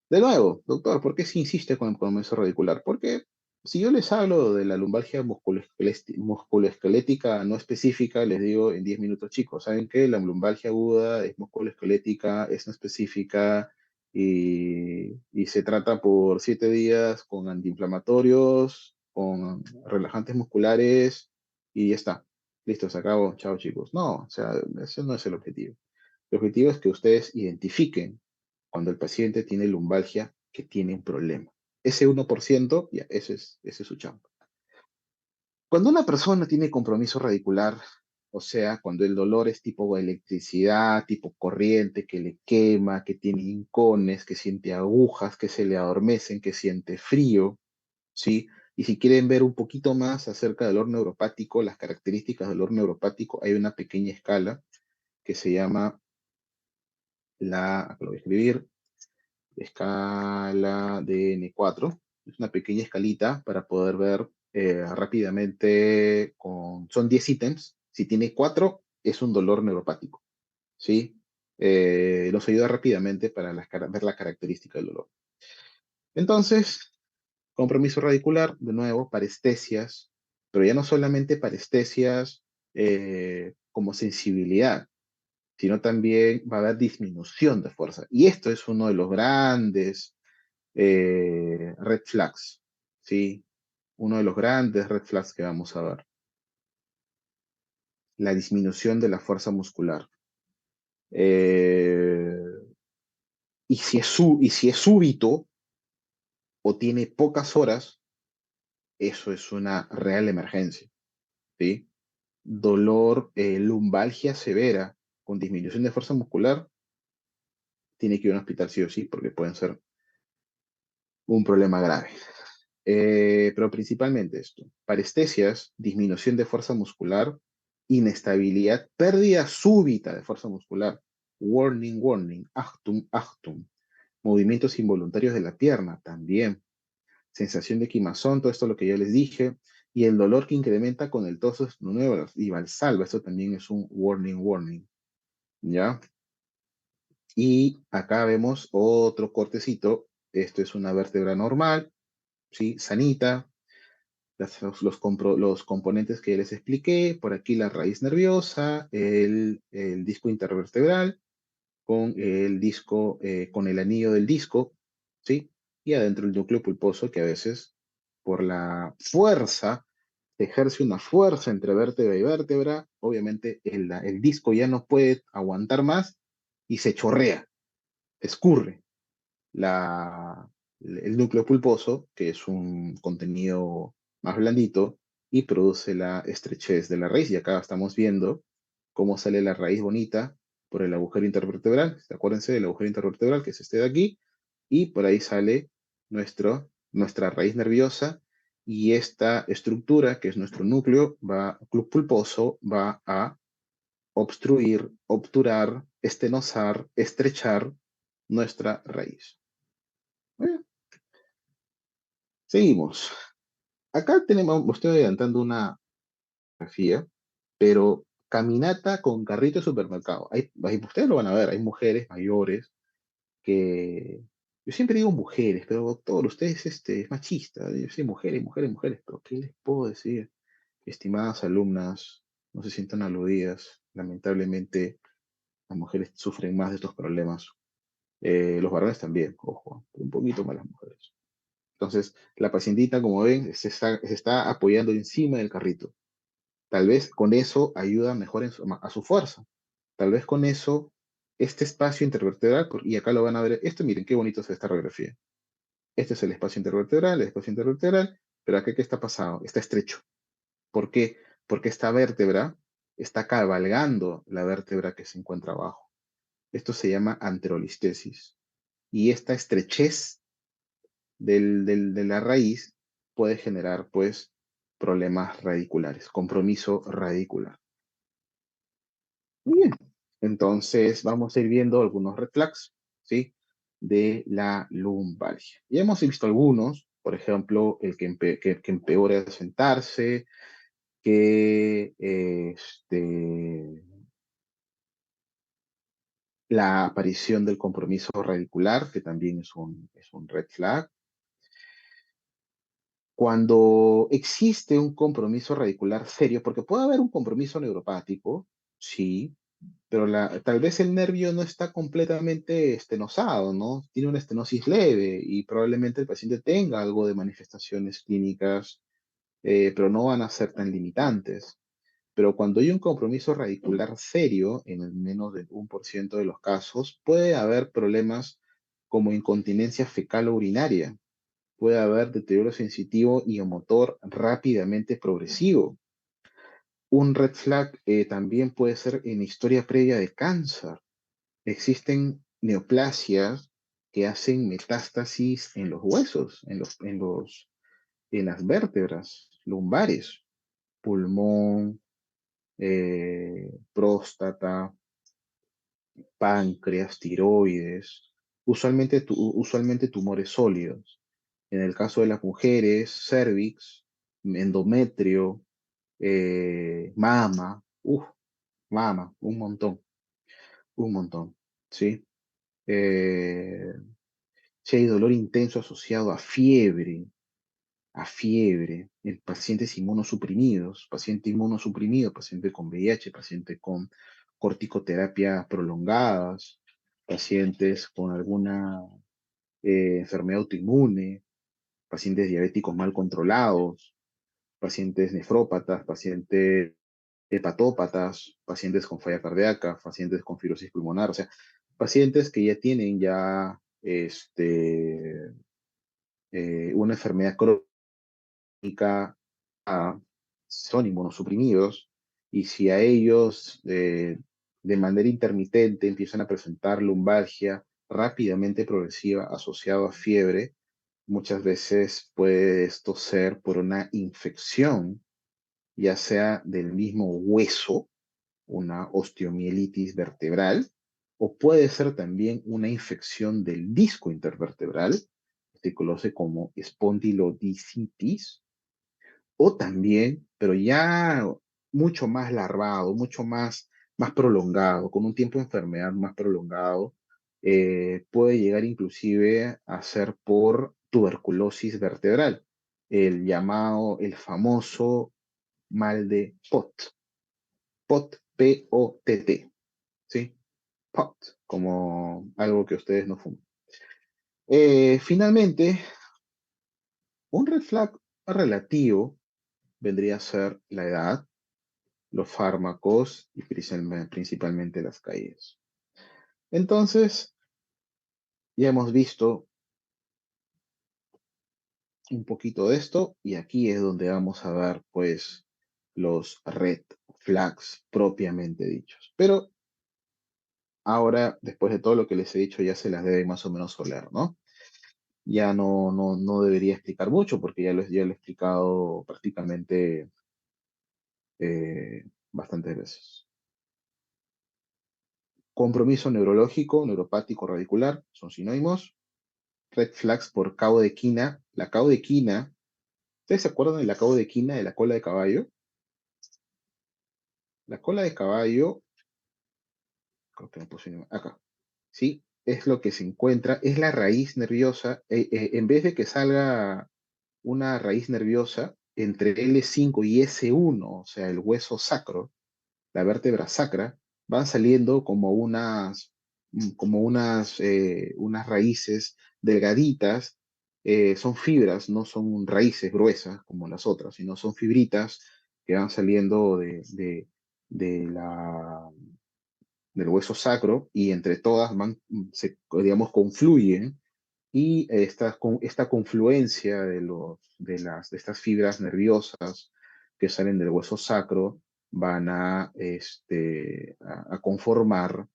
De nuevo, doctor, ¿por qué se insiste con el compromiso radicular? Porque si yo les hablo de la lumbalgia musculoesquelética no específica, les digo en 10 minutos, chicos, ¿saben qué? La lumbalgia aguda es musculoesquelética, es no específica y se trata por 7 días con antiinflamatorios, con relajantes musculares y ya está. Listo, se acabó. Chao, chicos. No, o sea, ese no es el objetivo. El objetivo es que ustedes identifiquen cuando el paciente tiene lumbalgia que tiene un problema. Ese 1%, ya, ese es su chamba. Cuando una persona tiene compromiso radicular, o sea, cuando el dolor es tipo electricidad, tipo corriente, que le quema, que tiene hincones, que siente agujas, que se le adormecen, que siente frío, ¿sí? Y si quieren ver un poquito más acerca del dolor neuropático, las características del dolor neuropático, hay una pequeña escala que se llama acá lo voy a escribir, escala de N4. Es una pequeña escalita para poder ver rápidamente, son 10 ítems. Si tiene 4, es un dolor neuropático, ¿sí? nos ayuda rápidamente para ver la característica del dolor. Entonces, compromiso radicular, de nuevo, parestesias, pero ya no solamente parestesias como sensibilidad, sino también va a haber disminución de fuerza. Y esto es uno de los grandes red flags, ¿sí? Uno de los grandes red flags que vamos a ver. La disminución de la fuerza muscular. Eh, y si es súbito o tiene pocas horas, eso es una real emergencia, ¿sí? Dolor, lumbalgia severa con disminución de fuerza muscular, tiene que ir a un hospital sí o sí, porque pueden ser un problema grave. Pero principalmente esto, parestesias, disminución de fuerza muscular, inestabilidad, pérdida súbita de fuerza muscular, warning, warning, Achtung, Achtung, movimientos involuntarios de la pierna también, sensación de quemazón, todo esto lo que ya les dije, y el dolor que incrementa con el toso nuevo y valsalva, esto también es un warning, warning, ¿ya? Y acá vemos otro cortecito, esto es una vértebra normal, ¿sí? Sanita, los componentes que ya les expliqué, por aquí la raíz nerviosa, el disco intervertebral, con el disco, con el anillo del disco, ¿sí? Y adentro el núcleo pulposo que a veces por la fuerza, se ejerce una fuerza entre vértebra y vértebra, obviamente el disco ya no puede aguantar más y se chorrea, escurre la, el núcleo pulposo, que es un contenido más blandito, y produce la estrechez de la raíz. Y acá estamos viendo cómo sale la raíz bonita por el agujero intervertebral. Acuérdense del agujero intervertebral, que es este de aquí, y por ahí sale nuestra raíz nerviosa. Y esta estructura, que es nuestro núcleo pulposo, va a obstruir, obturar, estenosar, estrechar nuestra raíz. Bien, seguimos. Acá tenemos, estoy adelantando una fotografía, pero caminata con carrito de supermercado. Ustedes lo van a ver, hay mujeres mayores que... Yo siempre digo mujeres, pero doctor, usted es machista. Yo soy mujeres, mujeres, mujeres, pero ¿qué les puedo decir? Estimadas alumnas, no se sientan aludidas. Lamentablemente, las mujeres sufren más de estos problemas. Los varones también, ojo, un poquito más las mujeres. Entonces, la pacientita, como ven, se está apoyando encima del carrito. Tal vez con eso ayuda mejor a su fuerza. Tal vez con eso, este espacio intervertebral, y acá lo van a ver, esto miren qué bonito es esta radiografía. Este es el espacio intervertebral, pero acá ¿qué está pasado? Está estrecho. ¿Por qué? Porque esta vértebra está cabalgando la vértebra que se encuentra abajo. Esto se llama anterolistesis. Y esta estrechez de la raíz puede generar, pues, problemas radiculares, compromiso radicular. Muy bien. Entonces, vamos a ir viendo algunos red flags, ¿sí? De la lumbalgia. Ya hemos visto algunos, por ejemplo, el que empeora al sentarse, que la aparición del compromiso radicular, que también es un red flag. Cuando existe un compromiso radicular serio, porque puede haber un compromiso neuropático, sí, pero tal vez el nervio no está completamente estenosado, ¿no? Tiene una estenosis leve y probablemente el paciente tenga algo de manifestaciones clínicas, pero no van a ser tan limitantes. Pero cuando hay un compromiso radicular serio, en el menos del 1% de los casos, puede haber problemas como incontinencia fecal o urinaria, puede haber deterioro sensitivo y o motor rápidamente progresivo. Un red flag también puede ser en historia previa de cáncer. Existen neoplasias que hacen metástasis en los huesos, en las vértebras lumbares, pulmón, próstata, páncreas, tiroides, usualmente tumores sólidos. En el caso de las mujeres, cervix, endometrio, mama, mama, un montón, un montón. ¿sí? Eh, si hay dolor intenso asociado a fiebre, en pacientes inmunosuprimidos, paciente inmunosuprimido, paciente con VIH, paciente con corticoterapia prolongadas, pacientes con alguna enfermedad autoinmune, pacientes diabéticos mal controlados, pacientes nefrópatas, pacientes hepatópatas, pacientes con falla cardíaca, pacientes con fibrosis pulmonar, o sea, pacientes que ya tienen ya una enfermedad crónica, son inmunosuprimidos, y si a ellos de manera intermitente empiezan a presentar lumbalgia rápidamente progresiva asociada a fiebre, muchas veces puede esto ser por una infección, ya sea del mismo hueso, una osteomielitis vertebral, o puede ser también una infección del disco intervertebral, se conoce como espondilodicitis, o también, pero ya mucho más larvado, más prolongado, con un tiempo de enfermedad más prolongado, puede llegar inclusive a ser por tuberculosis vertebral, el famoso mal de POT, P-O-T-T, ¿sí? POT, como algo que ustedes no fuman. Finalmente, un red flag relativo vendría a ser la edad, los fármacos y principalmente las caídas. Entonces, ya hemos visto un poquito de esto y aquí es donde vamos a ver, pues, los red flags propiamente dichos. Pero ahora, después de todo lo que les he dicho, ya se las debe más o menos oler, ¿no? Ya no debería explicar mucho porque ya lo he explicado prácticamente bastantes veces. Compromiso neurológico, neuropático, radicular, son sinónimos. Red flags por caudequina. La caudequina, ¿ustedes se acuerdan de la caudequina de la cola de caballo? La cola de caballo, creo que me puse acá, ¿sí? Es lo que se encuentra, es la raíz nerviosa, en vez de que salga una raíz nerviosa entre L5 y S1, o sea, el hueso sacro, la vértebra sacra, van saliendo unas raíces delgaditas, son fibras, no son raíces gruesas como las otras, sino son fibritas que van saliendo de del hueso sacro, y entre todas digamos, confluyen, y esta confluencia de estas fibras nerviosas que salen del hueso sacro van a conformar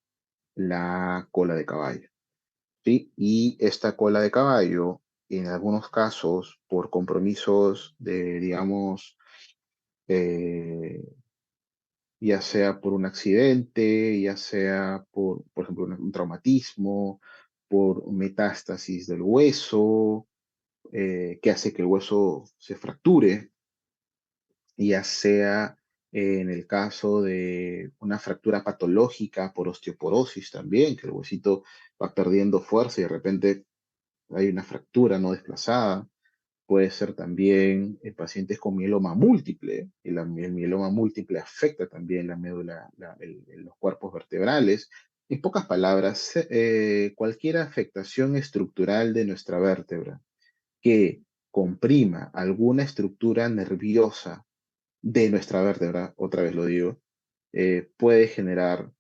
la cola de caballo, ¿sí? Y esta cola de caballo, en algunos casos, por compromisos digamos, eh, ya sea por un accidente, ya sea por ejemplo, un traumatismo, por metástasis del hueso, que hace que el hueso se fracture, ya sea en el caso de una fractura patológica por osteoporosis también, que el huesito va perdiendo fuerza y de repente hay una fractura no desplazada. Puede ser también en pacientes con mieloma múltiple. El mieloma múltiple afecta también la médula, los cuerpos vertebrales. En pocas palabras, cualquier afectación estructural de nuestra vértebra que comprima alguna estructura nerviosa de nuestra vértebra, otra vez lo digo, puede generar,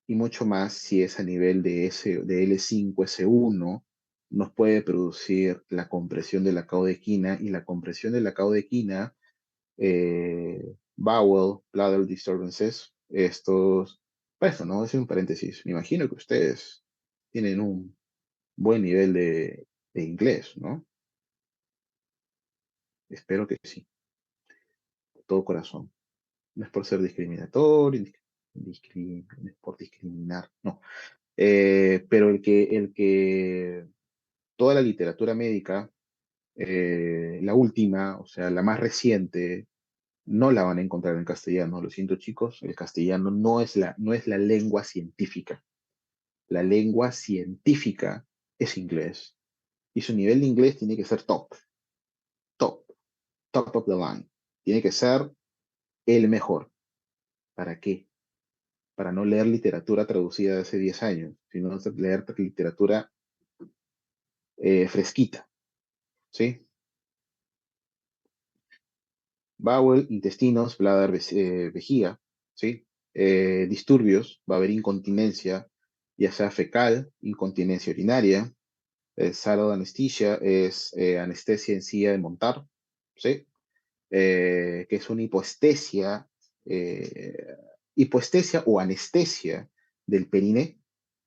y mucho más si es a nivel de L5, S1, nos puede producir la compresión de la caudequina, y la compresión de la caudequina, bowel, bladder disturbances, bueno, no, es un paréntesis. Me imagino que ustedes tienen un buen nivel de inglés, ¿no? Espero que sí, de todo corazón. No es por ser discriminatorio, no es por discriminar, no. Pero toda la literatura médica, la última, o sea, la más reciente, no la van a encontrar en castellano. Lo siento, chicos, el castellano no es la lengua científica. la lengua científica es inglés. Y su nivel de inglés tiene que ser top, top of the line. Tiene que ser el mejor. ¿Para qué? Para no leer literatura traducida de hace 10 años, sino leer literatura fresquita, ¿sí? Bowel, intestinos, bladder, vejiga, ¿sí? Disturbios, va a haber incontinencia, ya sea fecal, incontinencia urinaria, saddle anesthesia es anestesia en silla de montar, ¿sí? Que es una eh, hipoestesia o anestesia del perine.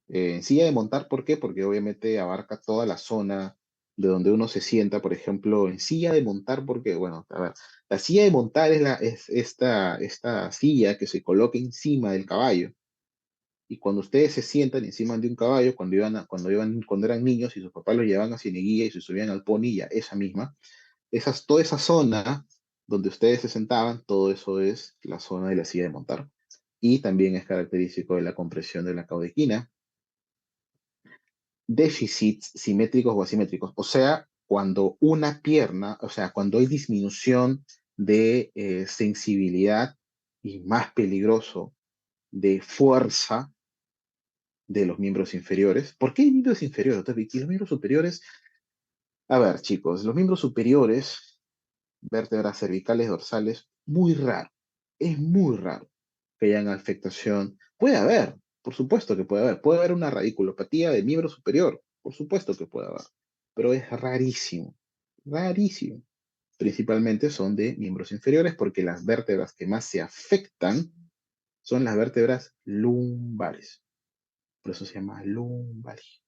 En silla de montar, ¿por qué? Porque obviamente abarca toda la zona de donde uno se sienta, por ejemplo, en silla de montar, porque, bueno, a ver, la silla de montar es esta silla que se coloca encima del caballo. Y cuando ustedes se sientan encima de un caballo, cuando eran niños y sus papás los llevaban a Cieneguilla y se subían al pony, ya esa misma, toda esa zona donde ustedes se sentaban, todo eso es la zona de la silla de montar. Y también es característico de la compresión de la caudequina. Déficits simétricos o asimétricos, o sea, cuando una pierna, o sea, cuando hay disminución de sensibilidad y más peligroso de fuerza de los miembros inferiores. ¿Por qué hay miembros inferiores? Y los miembros superiores, a ver, chicos, los miembros superiores, vértebras cervicales, dorsales, muy raro, es muy raro que hayan afectación. Puede haber, por supuesto que puede haber una radiculopatía del miembro superior, por supuesto que puede haber, pero es rarísimo, rarísimo. Principalmente son de miembros inferiores porque las vértebras que más se afectan son las vértebras lumbares. Por eso se llama lumbalgia.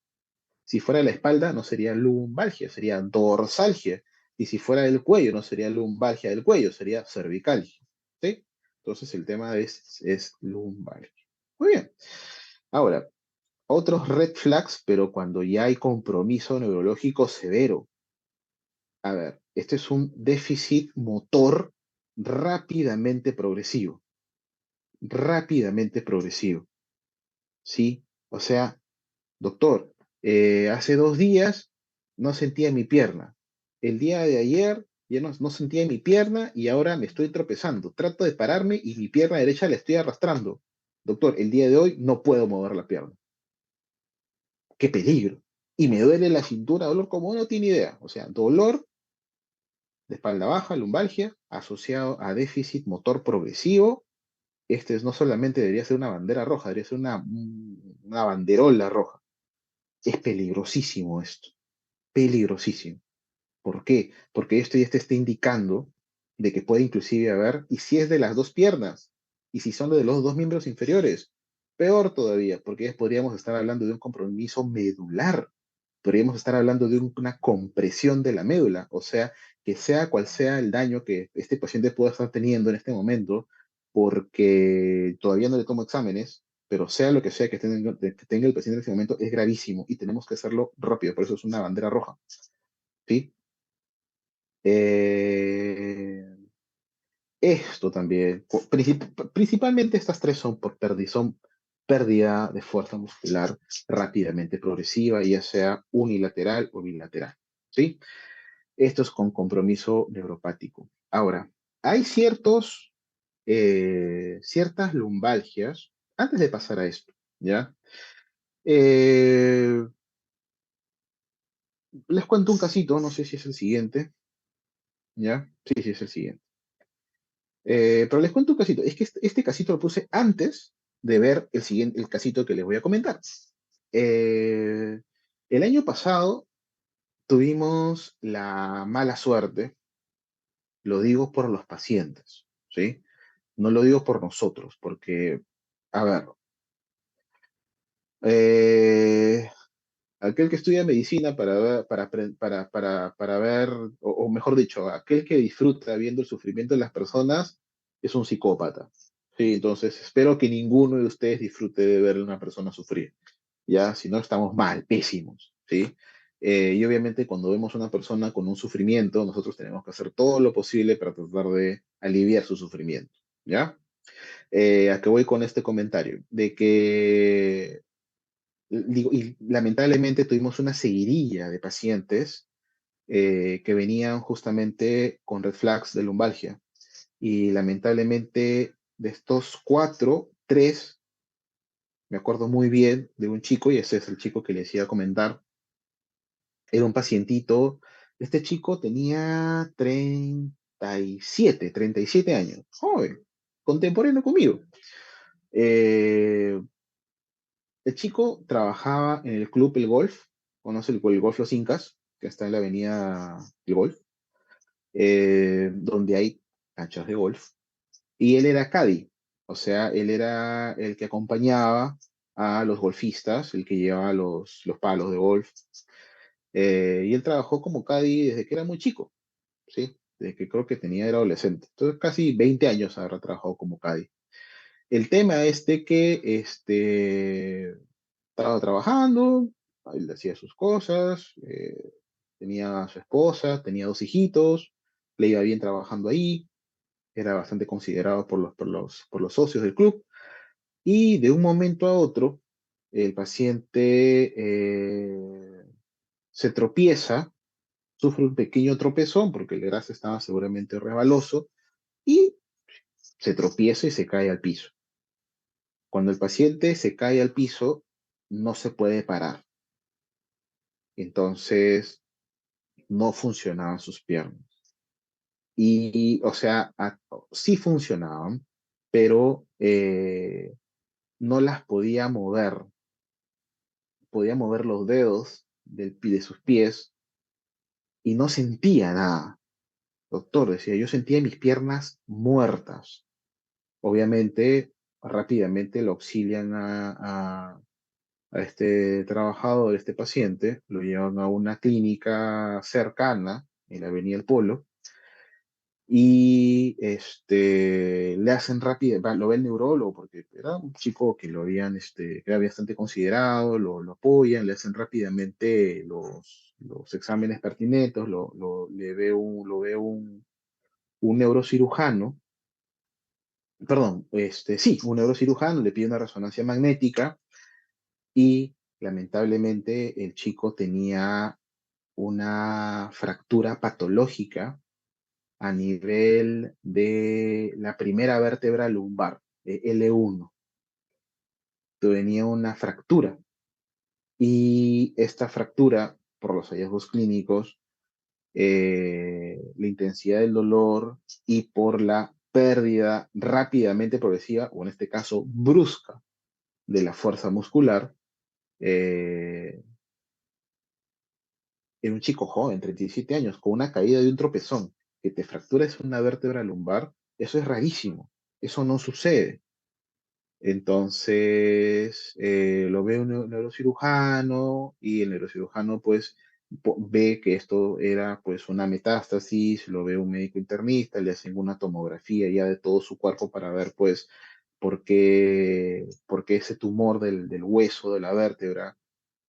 Si fuera de la espalda, no sería lumbalgia, sería dorsalgia. Y si fuera del cuello, no sería lumbalgia del cuello, sería cervicalgia. ¿Sí? Entonces el tema es lumbalgia. Muy bien. Ahora, otros red flags, pero cuando ya hay compromiso neurológico severo. A ver, este es un déficit motor rápidamente progresivo. Rápidamente progresivo. ¿Sí? O sea, doctor, hace 2 días no sentía mi pierna. El día de ayer ya no sentía mi pierna y ahora me estoy tropezando. Trato de pararme y mi pierna derecha la estoy arrastrando. Doctor, el día de hoy no puedo mover la pierna. ¡Qué peligro! Y me duele la cintura, dolor como no tiene idea. O sea, dolor de espalda baja, lumbalgia, asociado a déficit motor progresivo. No solamente debería ser una bandera roja, debería ser una banderola roja. Es peligrosísimo esto, peligrosísimo. ¿Por qué? Porque esto ya te está indicando de que puede inclusive haber, y si es de las dos piernas, y si son de los dos miembros inferiores, peor todavía, porque ya podríamos estar hablando de un compromiso medular, podríamos estar hablando de una compresión de la médula, o sea, que sea cual sea el daño que este paciente pueda estar teniendo en este momento, porque todavía no le tomo exámenes, pero sea lo que sea que tenga el paciente en este momento, es gravísimo y tenemos que hacerlo rápido, por eso es una bandera roja, ¿sí? Eh, Esto también, principalmente estas tres son pérdida de fuerza muscular rápidamente progresiva, ya sea unilateral o bilateral, ¿sí? Esto es con compromiso neuropático. Ahora, hay ciertas lumbalgias, antes de pasar a esto, ¿ya? Eh, Les cuento un casito, no sé si es el siguiente, ¿ya? Sí, sí es el siguiente. Pero les cuento un casito. Es que este casito lo puse antes de ver el casito que les voy a comentar. Eh, el año pasado tuvimos la mala suerte, lo digo por los pacientes, ¿sí? No lo digo por nosotros, porque, a ver, eh, aquel que estudia medicina para ver, o mejor dicho, aquel que disfruta viendo el sufrimiento de las personas es un psicópata. Sí, entonces espero que ninguno de ustedes disfrute de ver a una persona sufrir, ¿ya? Si no, estamos mal, pésimos, ¿sí? Y obviamente cuando vemos a una persona con un sufrimiento, nosotros tenemos que hacer todo lo posible para tratar de aliviar su sufrimiento, ¿ya? ¿A qué voy con este comentario? De que digo, y lamentablemente tuvimos una seguidilla de pacientes que venían justamente con red flags de lumbalgia. Y lamentablemente de estos cuatro, tres, me acuerdo muy bien de un chico, y ese es el chico que les iba a comentar, era un pacientito, este chico tenía 37 años, joven, contemporáneo conmigo. Eh, el chico trabajaba en el club El Golf, conoce el Golf Los Incas, que está en la avenida El Golf, donde hay canchas de golf, y él era caddy, o sea, él era el que acompañaba a los golfistas, el que llevaba los palos de golf, y él trabajó como caddy desde que era muy chico, ¿sí? Desde que creo que tenía, era adolescente, entonces casi 20 años habrá trabajado como caddy. El tema es de que estaba trabajando, él hacía sus cosas, tenía a su esposa, tenía dos hijitos, le iba bien trabajando ahí, era bastante considerado por los socios del club, y de un momento a otro, el paciente se tropieza, sufre un pequeño tropezón, porque el grasa estaba seguramente resbaloso, y se tropieza y se cae al piso. Cuando el paciente se cae al piso, no se puede parar. Entonces, no funcionaban sus piernas. Y, o sea, sí funcionaban, pero no las podía mover los dedos de sus pies y no sentía nada. Doctor, decía, yo sentía mis piernas muertas. Obviamente, rápidamente lo auxilian a este trabajador, este paciente, lo llevan a una clínica cercana en la Avenida El Polo, y le hacen rápido, lo ve el neurólogo porque era un chico que lo habían, que era bastante considerado, lo apoyan, le hacen rápidamente los exámenes pertinentes, lo ve un neurocirujano, perdón, sí, un neurocirujano, le pide una resonancia magnética, y lamentablemente el chico tenía una fractura patológica a nivel de la primera vértebra lumbar, L1. Tenía una fractura, y esta fractura, por los hallazgos clínicos, la intensidad del dolor y por la pérdida rápidamente progresiva, o en este caso brusca, de la fuerza muscular, eh, en un chico joven, 37 años, con una caída de un tropezón, que te fractures una vértebra lumbar, eso es rarísimo, eso no sucede. Entonces, lo ve un neurocirujano, y el neurocirujano pues ve que esto era pues una metástasis, lo ve un médico internista, le hacen una tomografía ya de todo su cuerpo para ver pues por qué ese tumor del hueso de la vértebra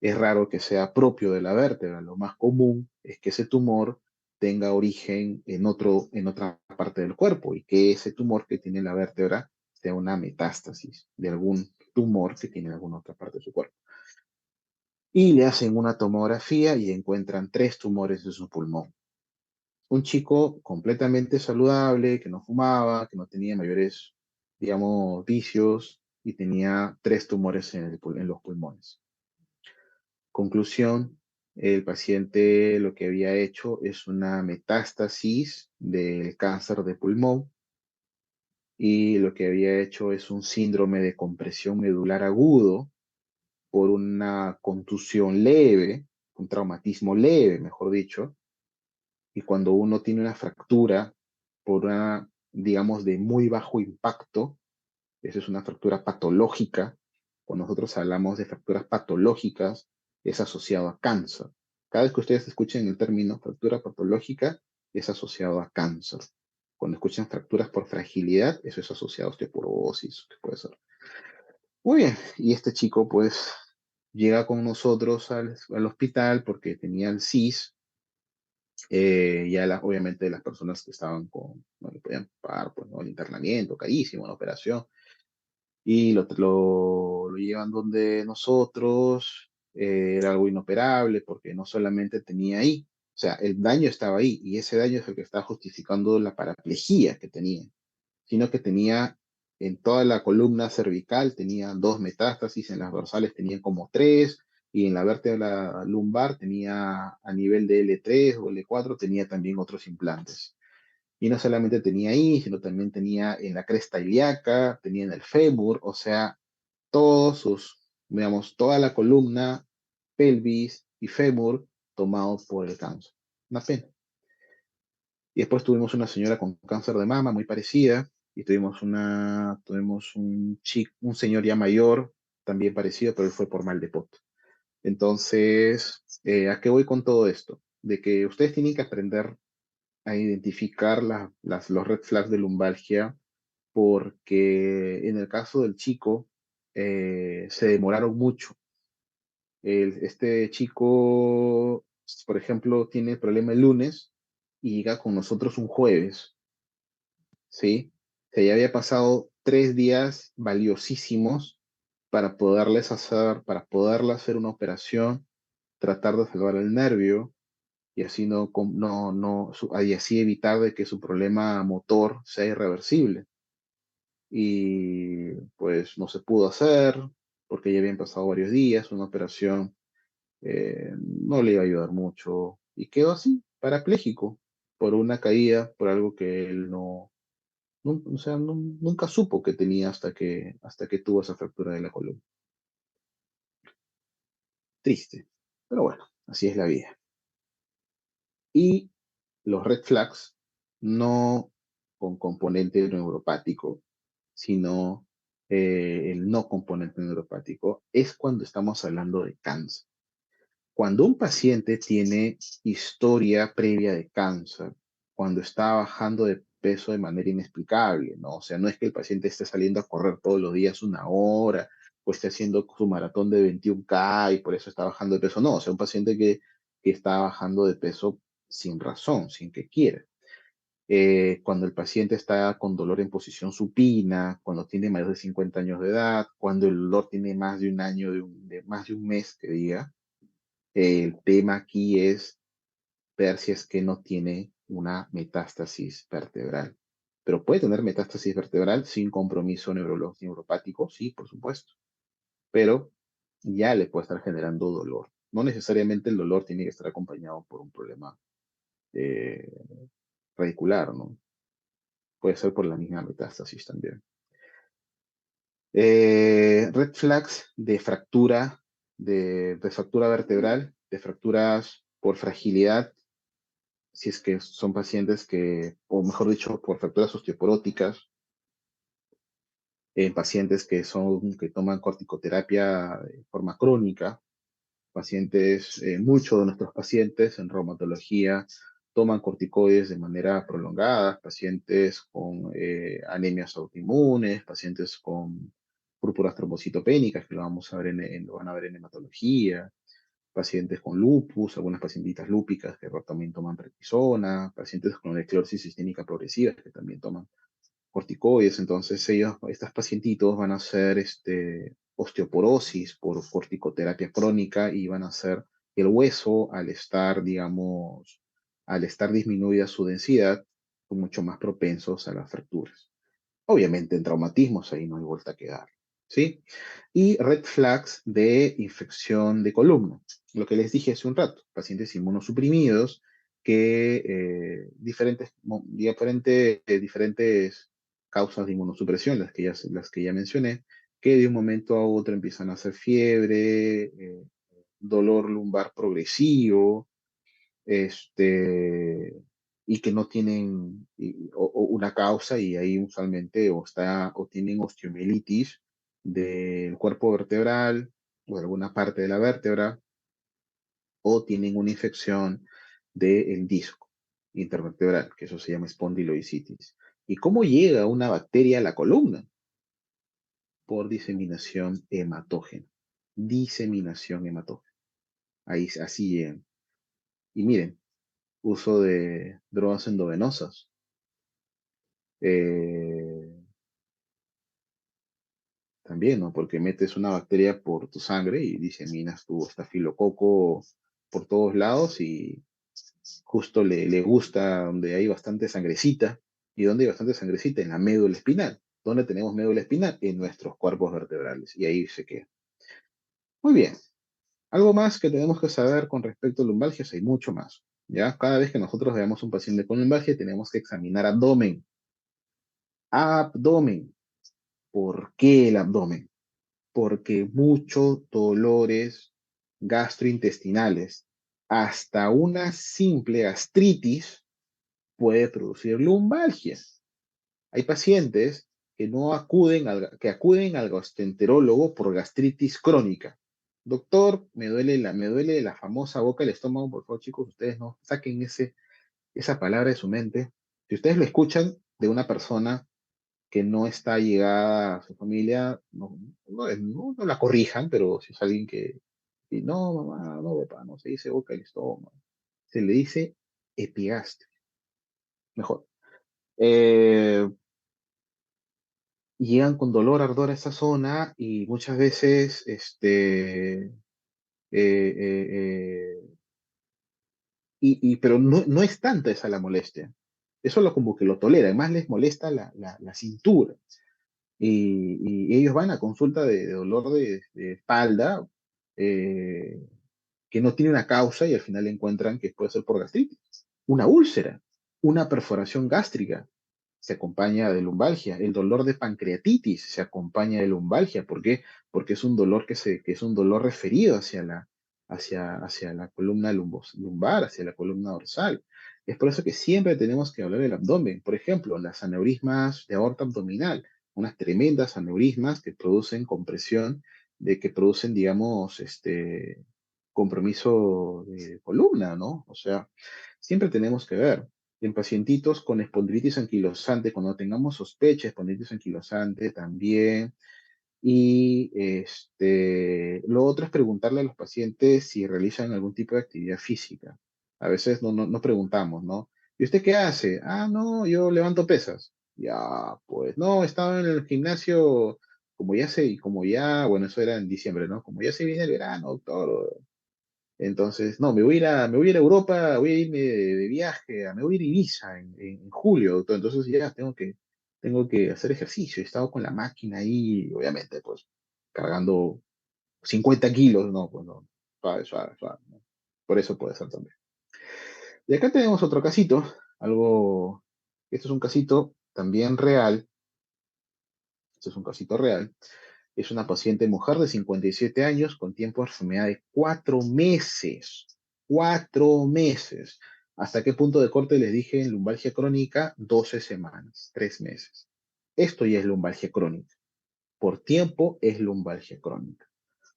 es raro que sea propio de la vértebra. Lo más común es que ese tumor tenga origen en otra parte del cuerpo, y que ese tumor que tiene la vértebra sea una metástasis de algún tumor que tiene en alguna otra parte de su cuerpo. Y le hacen una tomografía y encuentran tres tumores de su pulmón. Un chico completamente saludable, que no fumaba, que no tenía mayores, digamos, vicios, y tenía tres tumores en los pulmones. Conclusión, el paciente lo que había hecho es una metástasis del cáncer de pulmón, y lo que había hecho es un síndrome de compresión medular agudo por una contusión leve, un traumatismo leve, mejor dicho, y cuando uno tiene una fractura por una, digamos, de muy bajo impacto, eso es una fractura patológica. Cuando nosotros hablamos de fracturas patológicas, es asociado a cáncer. Cada vez que ustedes escuchen el término fractura patológica, es asociado a cáncer. Cuando escuchan fracturas por fragilidad, eso es asociado a osteoporosis, que puede ser. Muy bien, y este chico pues llega con nosotros al hospital porque tenía el CIS. Obviamente las personas que estaban no le podían pagar pues, ¿no? El internamiento, carísimo, la operación. y lo llevan donde nosotros, era algo inoperable porque no solamente tenía ahí, o sea, el daño estaba ahí y ese daño es el que está justificando la paraplegia que tenía, sino que tenía en toda la columna cervical, tenía dos metástasis, en las dorsales tenía como tres, y en la vértebra lumbar tenía a nivel de L3 o L4, tenía también otros implantes. Y no solamente tenía ahí, sino también tenía en la cresta ilíaca, tenía en el fémur, o sea, todos sus, digamos, toda la columna, pelvis y fémur tomados por el cáncer. Una pena. Y después tuvimos una señora con cáncer de mama muy parecida, y tuvimos un señor ya mayor, también parecido, pero él fue por mal de poto. Entonces, ¿a qué voy con todo esto? De que ustedes tienen que aprender a identificar los red flags de lumbalgia, porque en el caso del chico, se demoraron mucho. Este chico, por ejemplo, tiene el problema el lunes y llega con nosotros un jueves, ¿sí? Se ya había pasado 3 días valiosísimos para poderle hacer una operación, tratar de salvar el nervio y así y así evitar de que su problema motor sea irreversible. Y pues no se pudo hacer porque ya habían pasado varios días, una operación no le iba a ayudar mucho y quedó así, parapléjico, por una caída, por algo que él o sea, nunca supo que tenía hasta que tuvo esa fractura de la columna. Triste, pero bueno, así es la vida. Y los red flags, no con componente neuropático, sino el no componente neuropático, es cuando estamos hablando de cáncer. Cuando un paciente tiene historia previa de cáncer, cuando está bajando de peso de manera inexplicable, ¿no? O sea, no es que el paciente esté saliendo a correr todos los días 1 hora o esté haciendo su maratón de 21K y por eso está bajando de peso, no, o sea, un paciente que está bajando de peso sin razón, sin que quiera. Cuando el paciente está con dolor en posición supina, cuando tiene mayor de 50 años de edad, cuando el dolor tiene más de un año, de más de un mes, que diga, el tema aquí es ver si es que no tiene una metástasis vertebral. Pero puede tener metástasis vertebral sin compromiso neuropático, sí, por supuesto. Pero ya le puede estar generando dolor. No necesariamente el dolor tiene que estar acompañado por un problema eh, radicular, ¿no? Puede ser por la misma metástasis también. Red flags de fractura, de fractura vertebral, de fracturas por fragilidad, si es que son pacientes o mejor dicho, por fracturas osteoporóticas, en pacientes que toman corticoterapia de forma crónica, muchos de nuestros pacientes en reumatología toman corticoides de manera prolongada, pacientes con anemias autoinmunes, pacientes con púrpuras trombocitopénicas, que lo van a ver en hematología, pacientes con lupus, algunas pacientitas lúpicas que también toman prednisona, pacientes con esclerosis sistémica progresiva que también toman corticoides. Entonces estos pacientitos van a hacer osteoporosis por corticoterapia crónica y van a hacer que el hueso, al estar disminuida su densidad, son mucho más propensos a las fracturas. Obviamente en traumatismos ahí no hay vuelta que dar, ¿sí? Y red flags de infección de columna. Lo que les dije hace un rato, pacientes inmunosuprimidos que diferentes causas de inmunosupresión, las que ya mencioné, que de un momento a otro empiezan a hacer fiebre, dolor lumbar progresivo, y que no tienen o una causa y ahí usualmente o tienen osteomielitis del cuerpo vertebral o de alguna parte de la vértebra o tienen una infección del disco intervertebral, que eso se llama espondilodicitis. ¿Y cómo llega una bacteria a la columna? Por diseminación hematógena. Diseminación hematógena. Ahí así llegan. Y miren, uso de drogas endovenosas, eh, también, ¿no? Porque metes una bacteria por tu sangre y diseminas tu estafilococo por todos lados y justo le gusta donde hay bastante sangrecita. ¿Y donde hay bastante sangrecita? En la médula espinal. ¿Dónde tenemos médula espinal? En nuestros cuerpos vertebrales. Y ahí se queda. Muy bien. Algo más que tenemos que saber con respecto a lumbalgias, hay mucho más. ¿Ya? Cada vez que nosotros veamos un paciente con lumbalgia, tenemos que examinar abdomen. Abdomen. ¿Por qué el abdomen? Porque muchos dolores gastrointestinales, hasta una simple gastritis, puede producir lumbalgia. Hay pacientes que no acuden que acuden al gastroenterólogo por gastritis crónica. Doctor, me duele la famosa boca del estómago. Por favor, chicos, ustedes no saquen esa palabra de su mente. Si ustedes lo escuchan de una persona que no está llegada a su familia, no la corrijan, pero si es alguien que no, mamá, no, papá, no se dice boca del estómago, se le dice epigastrio, mejor. Eh, Llegan con dolor, ardor a esa zona y muchas veces, pero no es tanta esa la molestia. Eso lo como que lo tolera, además les molesta la cintura. Y ellos van a consulta de dolor de espalda, eh, que no tiene una causa y al final encuentran que puede ser por gastritis. Una úlcera, una perforación gástrica se acompaña de lumbalgia. El dolor de pancreatitis se acompaña de lumbalgia. ¿Por qué? Porque es un dolor que es un dolor referido hacia la columna lumbar, hacia la columna dorsal. Es por eso que siempre tenemos que hablar del abdomen. Por ejemplo, las aneurismas de aorta abdominal, unas tremendas aneurismas que producen compresión, que producen, digamos, compromiso de columna, ¿no? O sea, siempre tenemos que ver en pacientitos con espondilitis anquilosante, cuando tengamos sospecha de espondilitis anquilosante también. Y lo otro es preguntarle a los pacientes si realizan algún tipo de actividad física. A veces no preguntamos, ¿no? ¿Y usted qué hace? Ah, no, yo levanto pesas. Ya, pues no, estaba en el gimnasio, bueno, eso era en diciembre, ¿no? Como ya se viene el verano, doctor, entonces, no, me voy a ir a Europa, voy a irme de viaje, me voy a ir a Ibiza en julio, doctor. Entonces ya tengo que hacer ejercicio. He estado con la máquina ahí, obviamente, pues, cargando 50 kilos, no, pues no, suave, suave, suave, ¿no? Por eso puede ser también. Y acá tenemos otro casito, esto es un casito también real, esto es un casito real. Es una paciente mujer de 57 años con tiempo de enfermedad de 4 meses. 4 meses. ¿Hasta qué punto de corte les dije en lumbalgia crónica? 12 semanas, 3 meses. Esto ya es lumbalgia crónica. Por tiempo es lumbalgia crónica.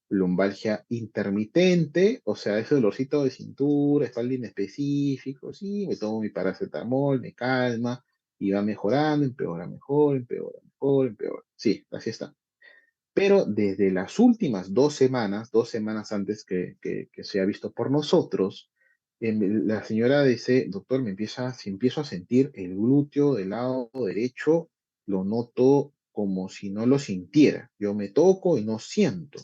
Lumbalgia intermitente, o sea, ese dolorcito de cintura, espalda inespecífico, sí, me tomo mi paracetamol, me calma, y va mejorando, empeora mejor, empeora mejor, empeora. Sí, así está. Pero desde las últimas 2 semanas, 2 semanas antes que sea visto por nosotros, la señora dice, doctor, si empiezo a sentir el glúteo del lado derecho, lo noto como si no lo sintiera. Yo me toco y no siento,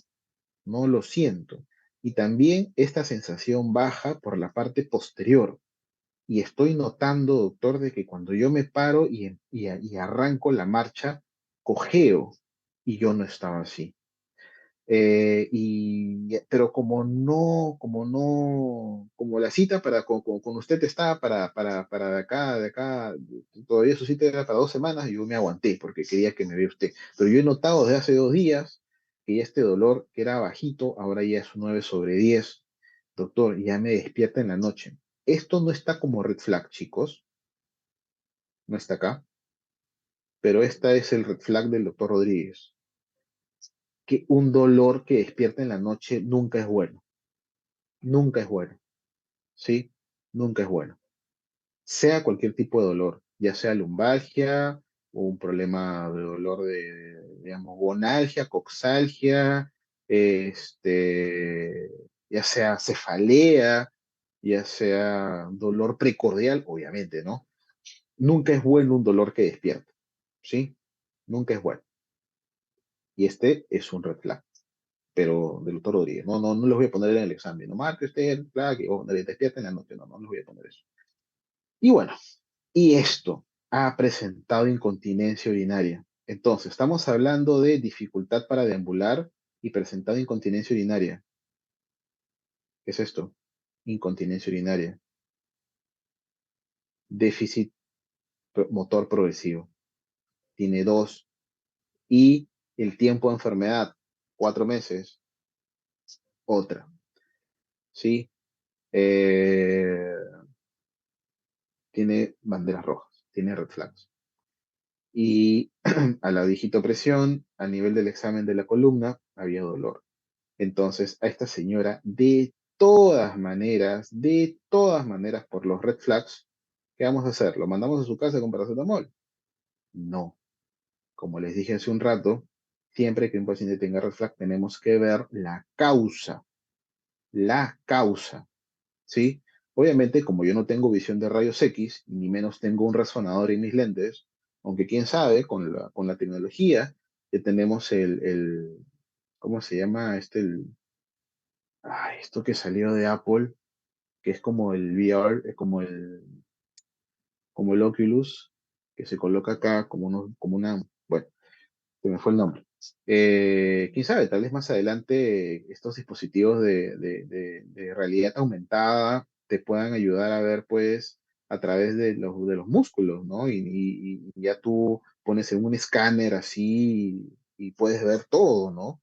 no lo siento. Y también esta sensación baja por la parte posterior. Y estoy notando, doctor, de que cuando yo me paro y arranco la marcha, cojeo. Y yo no estaba así. Pero como la cita con usted estaba para de acá, todavía su cita era para 2 semanas, y yo me aguanté porque quería que me vea usted. Pero yo he notado desde hace 2 días que ya este dolor, que era bajito, ahora ya es 9/10. Doctor, ya me despierta en la noche. Esto no está como red flag, chicos, no está acá, pero esta es el red flag del doctor Rodríguez, que un dolor que despierta en la noche nunca es bueno. Nunca es bueno, ¿sí? Nunca es bueno. Sea cualquier tipo de dolor, ya sea lumbalgia o un problema de dolor digamos, gonalgia, coxalgia, ya sea cefalea, ya sea dolor precordial, obviamente, ¿no? Nunca es bueno un dolor que despierta, ¿sí? Nunca es bueno. Y este es un red flag, pero del doctor Rodríguez. No les voy a poner en el examen. No marque usted el flag y despierta en la noche. No les voy a poner eso. Y bueno, y esto ha presentado incontinencia urinaria. Entonces, estamos hablando de dificultad para deambular y presentado incontinencia urinaria. ¿Qué es esto? Incontinencia urinaria. Déficit motor progresivo. Tiene dos. Y el tiempo de enfermedad, 4 meses, otra. ¿Sí? Eh, tiene banderas rojas, tiene red flags. Y a la digitopresión, a nivel del examen de la columna, había dolor. Entonces, a esta señora, de todas maneras, por los red flags, ¿qué vamos a hacer? ¿Lo mandamos a su casa con paracetamol? No. Como les dije hace un rato, siempre que un paciente tenga red flag, tenemos que ver la causa, ¿sí? Obviamente, como yo no tengo visión de rayos X, ni menos tengo un resonador en mis lentes, aunque quién sabe, con la tecnología, que tenemos ¿cómo se llama? Esto que salió de Apple, que es como el VR, es como el Oculus, que se coloca acá bueno, se me fue el nombre. Quién sabe, tal vez más adelante estos dispositivos de realidad aumentada te puedan ayudar a ver, pues, a través de los músculos, ¿no? Y ya tú pones en un escáner así y puedes ver todo, ¿no?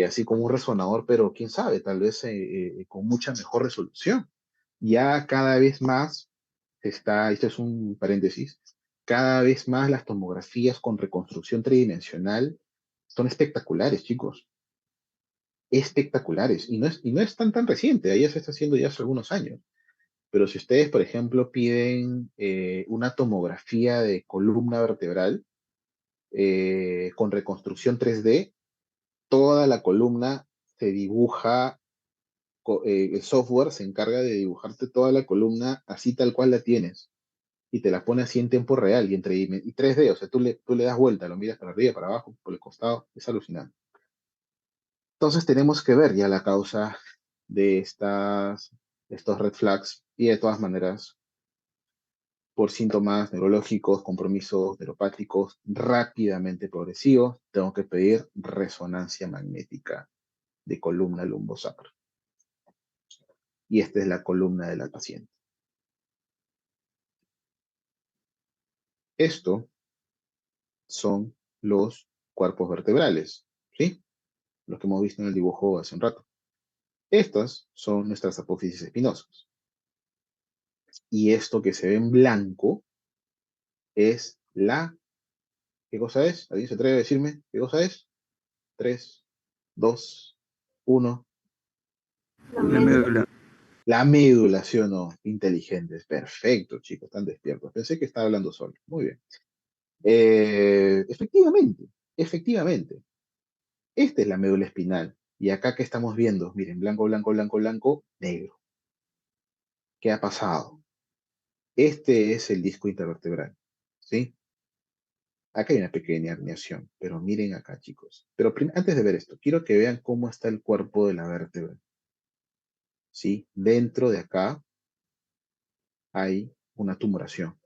Así como un resonador, pero quién sabe, tal vez con mucha mejor resolución. Ya cada vez más esto es un paréntesis, cada vez más las tomografías con reconstrucción tridimensional son espectaculares, chicos, espectaculares. Y no es tan reciente, ahí ya se está haciendo ya hace algunos años. Pero si ustedes, por ejemplo, piden una tomografía de columna vertebral con reconstrucción 3D, toda la columna se dibuja, el software se encarga de dibujarte toda la columna así tal cual la tienes y te la pone así en tiempo real y 3D, o sea, tú le das vuelta, lo miras para arriba, para abajo, por el costado, es alucinante. Entonces tenemos que ver ya la causa de estos red flags y de todas maneras, por síntomas neurológicos, compromisos neuropáticos rápidamente progresivos, tengo que pedir resonancia magnética de columna lumbosacra. Y esta es la columna de la paciente. Esto son los cuerpos vertebrales, ¿sí? Los que hemos visto en el dibujo hace un rato. Estas son nuestras apófisis espinosas. Y esto que se ve en blanco es ¿qué cosa es? ¿Alguien se atreve a decirme qué cosa es? 3, 2, 1. La médula. La médula, ¿sí o no? Inteligentes. Perfecto, chicos, están despiertos. Pensé que estaba hablando solo. Muy bien. Efectivamente. Esta es la médula espinal. Y acá que estamos viendo, miren, blanco, blanco, blanco, blanco, negro. ¿Qué ha pasado? Este es el disco intervertebral, ¿sí? Acá hay una pequeña herniación, pero miren acá, chicos. Pero antes de ver esto, quiero que vean cómo está el cuerpo de la vértebra, ¿sí? Dentro de acá hay una tumoración.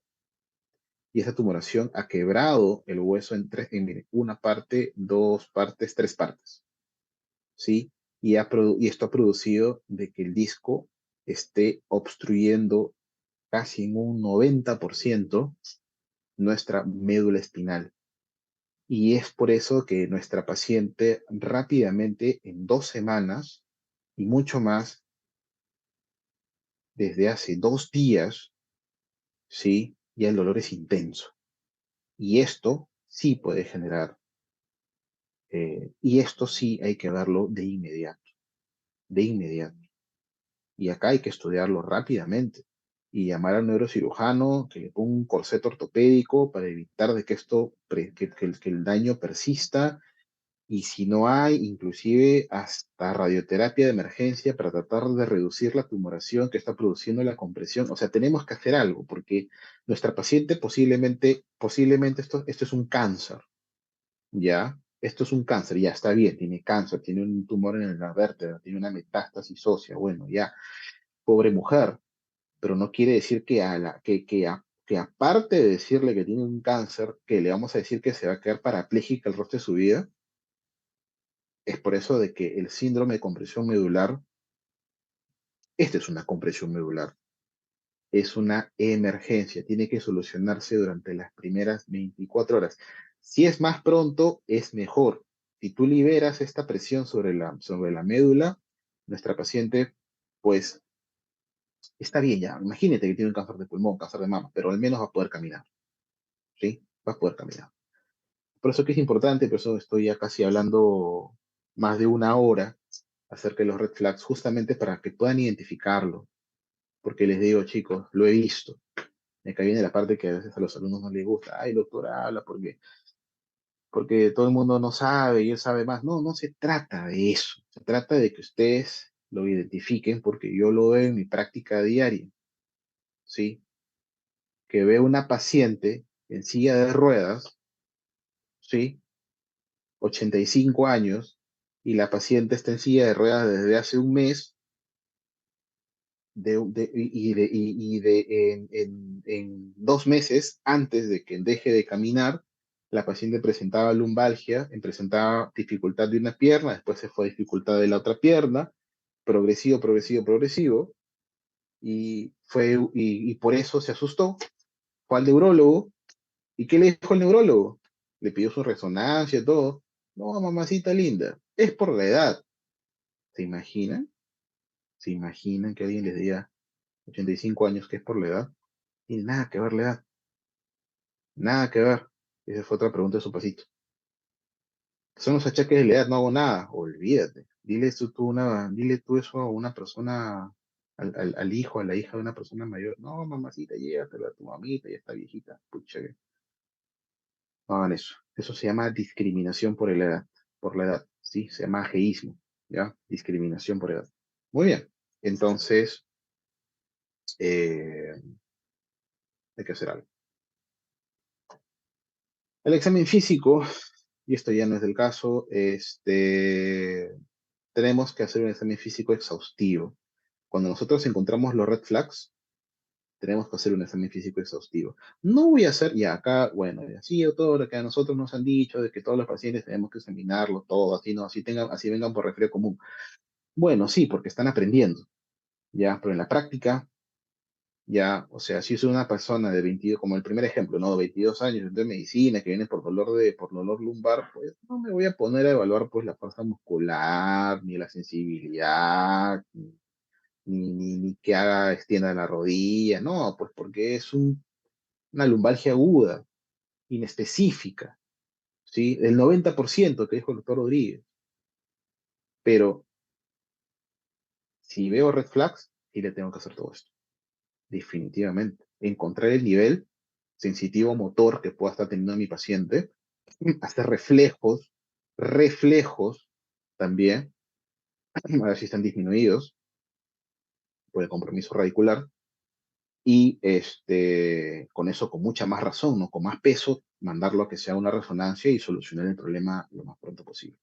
Y esa tumoración ha quebrado el hueso miren, una parte, dos partes, tres partes, ¿sí? Y esto ha producido de que el disco esté obstruyendo casi en un 90% nuestra médula espinal. Y es por eso que nuestra paciente rápidamente, en 2 semanas y mucho más, desde hace 2 días, ¿sí? Ya el dolor es intenso. Y esto sí puede generar, y esto sí hay que verlo de inmediato, de inmediato. Y acá hay que estudiarlo rápidamente y llamar al neurocirujano que le ponga un corset ortopédico para evitar de que que el daño persista. Y si no hay, inclusive hasta radioterapia de emergencia para tratar de reducir la tumoración que está produciendo la compresión. O sea, tenemos que hacer algo porque nuestra paciente posiblemente esto es un cáncer, ¿ya? esto es un cáncer, ya está bien, tiene cáncer, tiene un tumor en la vértebra, tiene una metástasis ósea, bueno, ya, pobre mujer, pero no quiere decir que, que aparte de decirle que tiene un cáncer, que le vamos a decir que se va a quedar parapléjica el resto de su vida. Es por eso de que el síndrome de compresión medular, esta es una compresión medular, es una emergencia, tiene que solucionarse durante las primeras 24 horas. Si es más pronto, es mejor. Si tú liberas esta presión sobre la médula, nuestra paciente, pues está bien ya. Imagínate que tiene un cáncer de pulmón, cáncer de mama, pero al menos va a poder caminar, ¿sí? Va a poder caminar. Por eso que es importante, por eso estoy ya casi hablando más de una hora acerca de los red flags, justamente para que puedan identificarlo. Porque les digo, chicos, lo he visto. Acá viene la parte que a veces a los alumnos no les gusta. Ay, doctora, habla porque todo el mundo no sabe y él sabe más. No, no se trata de eso. Se trata de que ustedes lo identifiquen porque yo lo veo en mi práctica diaria, ¿sí? Que veo una paciente en silla de ruedas, ¿sí? 85 años, y la paciente está en silla de ruedas desde hace un mes en 2 meses antes de que deje de caminar, la paciente presentaba lumbalgia, presentaba dificultad de una pierna, después se fue a dificultad de la otra pierna, progresivo, progresivo, progresivo, y por eso se asustó, fue al neurólogo, ¿y qué le dijo el neurólogo? Le pidió su resonancia, todo. No, mamacita linda, es por la edad. ¿Se imaginan? ¿Se imaginan que alguien les diga 85 años que es por la edad? Tiene nada que ver la edad, nada que ver. Esa fue otra pregunta de su pasito. Son los achaques de la edad, no hago nada. Olvídate. Dile tú eso a una persona, al hijo, a la hija de una persona mayor. No, mamacita, llévatela a tu mamita, ya está viejita. Pucha, no hagan eso. Eso se llama discriminación por la edad, ¿sí? Se llama ageísmo, ¿ya? Discriminación por edad. Muy bien. Entonces, eh, hay que hacer algo. El examen físico, y esto ya no es del caso, tenemos que hacer un examen físico exhaustivo. Cuando nosotros encontramos los red flags, tenemos que hacer un examen físico exhaustivo. No voy a hacer, ya acá, bueno, así todo lo que a nosotros nos han dicho, de que todos los pacientes tenemos que examinarlo todo, así no, así vengan por resfriado común. Bueno, sí, porque están aprendiendo, ya, pero en la práctica, ya, o sea, si es una persona de 22, como el primer ejemplo, ¿no? 22 años de medicina que viene por dolor lumbar, pues no me voy a poner a evaluar pues la fuerza muscular, ni la sensibilidad, ni que haga, extienda la rodilla, no, pues porque es una lumbalgia aguda, inespecífica, ¿sí? El 90% que dijo el doctor Rodríguez. Pero si veo red flags, sí le tengo que hacer todo esto, definitivamente. Encontrar el nivel sensitivo motor que pueda estar teniendo mi paciente, hacer reflejos también, a ver si están disminuidos por el compromiso radicular, y con eso, con mucha más razón, ¿no? Con más peso, mandarlo a que sea una resonancia y solucionar el problema lo más pronto posible.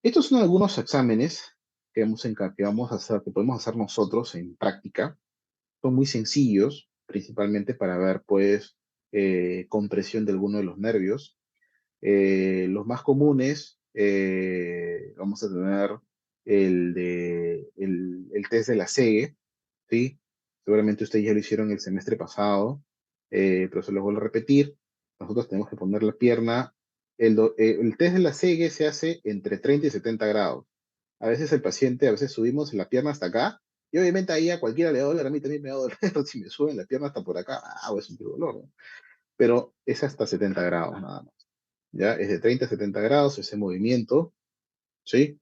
Estos son algunos exámenes que vamos a hacer, que podemos hacer nosotros en práctica. Son muy sencillos, principalmente para ver, pues, compresión de alguno de los nervios. Los más comunes, vamos a tener el test de la SEGE, ¿sí? Seguramente ustedes ya lo hicieron el semestre pasado, pero se los vuelvo a repetir. Nosotros tenemos que poner la pierna. El test de la SEGE se hace entre 30 y 70 grados. A veces el paciente, a veces subimos la pierna hasta acá, y obviamente ahí a cualquiera le va a doler, a mí también me va a doler si me suben la pierna hasta por acá, es un dolor, ¿no? Pero es hasta 70 grados nada más. ¿Ya? Es de 30 a 70 grados ese movimiento, ¿sí?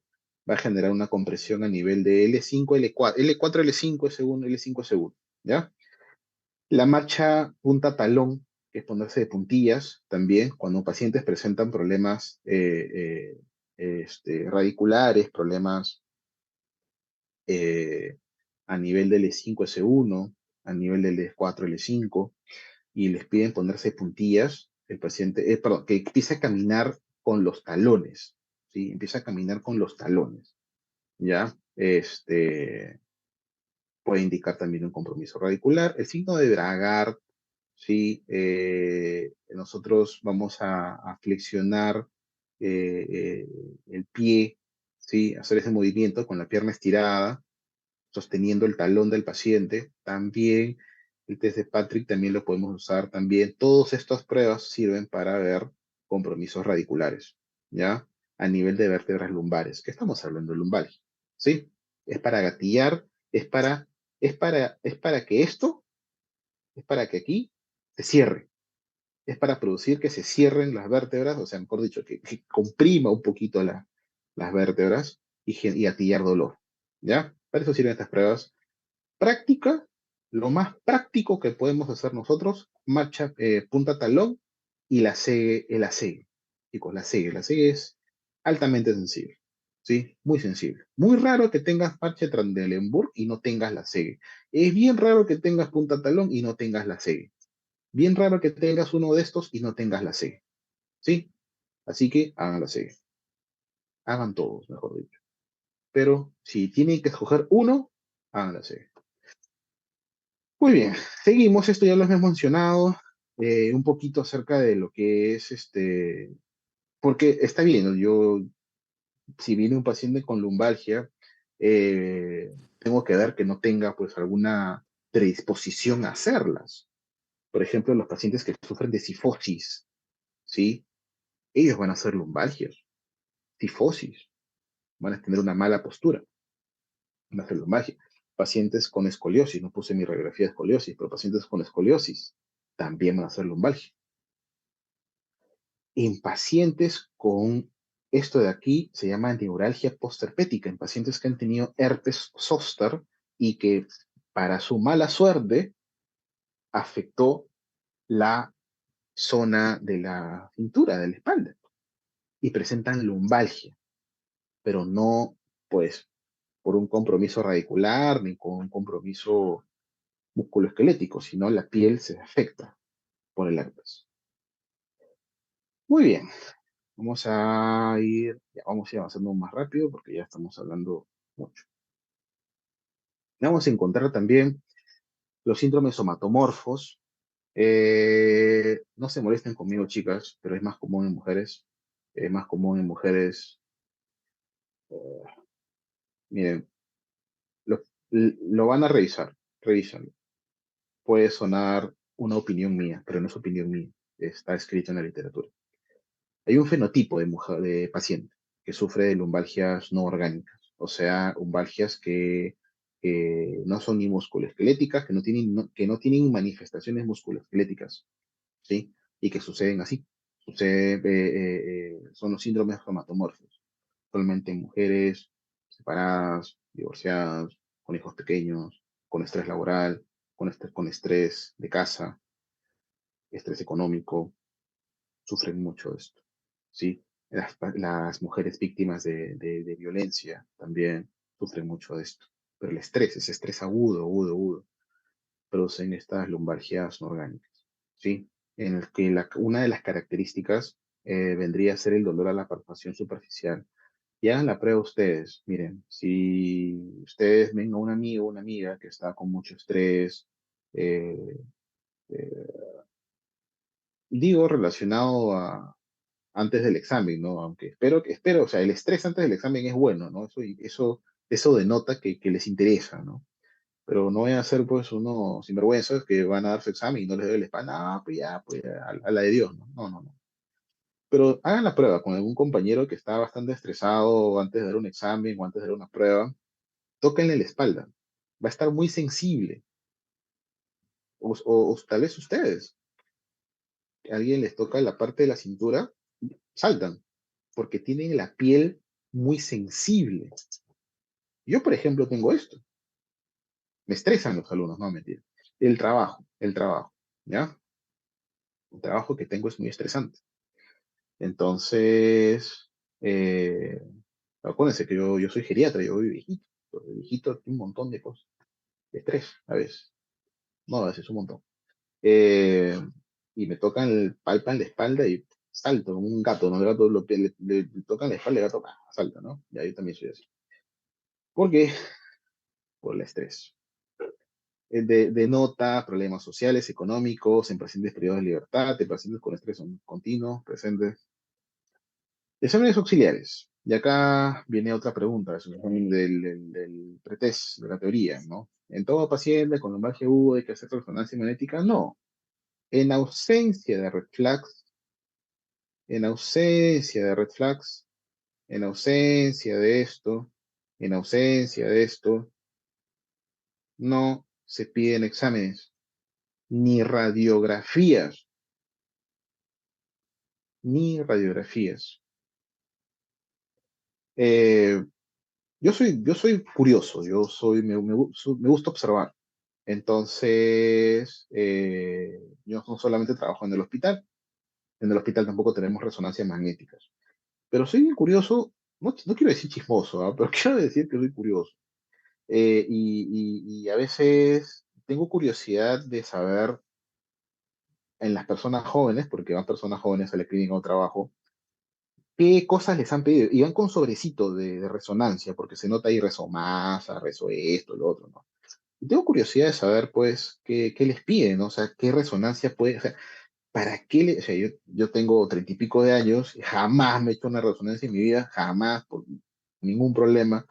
Va a generar una compresión a nivel de L5, L4, L4, L5 según L5 según, ¿ya? La marcha punta-talón, que es ponerse de puntillas también, cuando pacientes presentan problemas radiculares, problemas eh, a nivel del L5, S1, a nivel del L4, L5, y les piden ponerse puntillas, el paciente, perdón, que empieza a caminar con los talones, ¿sí? Empieza a caminar con los talones, ¿ya? Puede indicar también un compromiso radicular. El signo de Bragard, ¿sí? Nosotros vamos a flexionar el pie, ¿sí? Hacer ese movimiento con la pierna estirada, sosteniendo el talón del paciente. También el test de Patrick también lo podemos usar también. Todas estas pruebas sirven para ver compromisos radiculares, ¿ya? A nivel de vértebras lumbares. ¿Qué estamos hablando de lumbalgia? ¿Sí? Es para gatillar, es para que esto, es para que aquí se cierre. Es para producir que se cierren las vértebras, o sea, mejor dicho, que comprima un poquito las vértebras y gatillar dolor, ¿ya? Para eso sirven estas pruebas práctica, lo más práctico que podemos hacer nosotros, marcha, punta talón y la segue. Chicos, la segue es altamente sensible, ¿sí? Muy sensible. Muy raro que tengas parche Trendelenburg y no tengas la segue. Es bien raro que tengas punta talón y no tengas la segue. Bien raro que tengas uno de estos y no tengas la segue, ¿sí? Así que hagan la segue. Hagan todos, mejor dicho. Pero si tienen que escoger uno, hagan la segue. Muy bien, seguimos, esto ya lo hemos mencionado, un poquito acerca de lo que es porque está bien, ¿no? Yo, si viene un paciente con lumbalgia, tengo que ver que no tenga pues alguna predisposición a hacerlas. Por ejemplo, los pacientes que sufren de cifosis, ¿sí? Ellos van a hacer lumbalgias, cifosis, van a tener una mala postura, van a hacer lumbalgia. Pacientes con escoliosis, no puse mi radiografía de escoliosis, pero pacientes con escoliosis también van a hacer lumbalgia. En pacientes con esto de aquí se llama neuralgia postherpética, en pacientes que han tenido herpes zóster y que para su mala suerte afectó la zona de la cintura, de la espalda, y presentan lumbalgia, pero no pues por un compromiso radicular ni con un compromiso musculoesquelético, sino la piel se afecta por el herpes. Muy bien, vamos a ir avanzando más rápido porque ya estamos hablando mucho. Vamos a encontrar también los síndromes somatomorfos. No se molesten conmigo, chicas, pero es más común en mujeres. Es más común en mujeres. Miren, lo, lo van a revisar. Revísenlo. Puede sonar una opinión mía, pero no es opinión mía. Está escrito en la literatura. Hay un fenotipo de mujer, de paciente que sufre de lumbalgias no orgánicas, o sea, lumbalgias que no son ni musculoesqueléticas, que no tienen manifestaciones musculoesqueléticas, ¿sí? Y que suceden así. Son los síndromes somatomorfos, solamente en mujeres separadas, divorciadas, con hijos pequeños, con estrés laboral, con estrés de casa, estrés económico, sufren mucho de esto, ¿sí? Las mujeres víctimas de violencia también sufren mucho de esto. Pero el estrés, ese estrés agudo, agudo, agudo, producen estas lumbalgias no orgánicas, ¿sí? En el que una de las características vendría a ser el dolor a la palpación superficial. Y hagan la prueba ustedes. Miren, si ustedes ven a un amigo o una amiga que está con mucho estrés, eh, eh, digo relacionado a antes del examen, ¿no? Aunque espero, o sea, el estrés antes del examen es bueno, ¿no? Eso denota que les interesa, ¿no? Pero no vayan a ser, pues, unos sinvergüenzas que van a dar su examen y no les duele la espalda, no, pues ya, a la de Dios, ¿no? No, no, no. Pero hagan la prueba con algún compañero que está bastante estresado antes de dar un examen o antes de dar una prueba, tóquenle la espalda. Va a estar muy sensible. O tal vez ustedes, que alguien les toca la parte de la cintura, saltan, porque tienen la piel muy sensible. Yo, por ejemplo, tengo esto. Me estresan los alumnos, no mentira. El trabajo, ¿ya? El trabajo que tengo es muy estresante. Entonces, eh, acuérdense que yo soy geriatra, yo soy viejito. El viejito tiene un montón de cosas. De estrés, a veces. No, a veces un montón. Eh, y me tocan, palpan la espalda y salto como un gato, ¿no? El gato le tocan la espalda y el gato salta, ¿no? Ya yo también soy así. ¿Por qué? Por el estrés. Denota problemas sociales, económicos, en pacientes privados de libertad, en pacientes con estrés continuo, presentes. Exámenes auxiliares. Y acá viene otra pregunta, es un examen del pretest, de la teoría, ¿no? ¿En todo paciente con lumbalgia aguda hay que hacer resonancia magnética? No. En ausencia de red flags, en ausencia de red flags, en ausencia de esto, en ausencia de esto, no se piden exámenes, ni radiografías, ni radiografías. Eh, yo soy curioso, me gusta observar. Entonces, yo no solamente trabajo en el hospital tampoco tenemos resonancias magnéticas. Pero soy bien curioso, no quiero decir chismoso, ¿ah? Pero quiero decir que soy curioso. Y a veces tengo curiosidad de saber en las personas jóvenes, porque van personas jóvenes a la clínica o trabajo, qué cosas les han pedido. Y van con sobrecito de resonancia, porque se nota ahí rezo masa, rezo esto, lo otro, ¿no? Y tengo curiosidad de saber, pues, qué les piden, ¿no? O sea, qué resonancia puede, o sea, ¿para qué o sea, yo tengo 30 y pico de años, y jamás me he hecho una resonancia en mi vida, jamás, por ningún problema,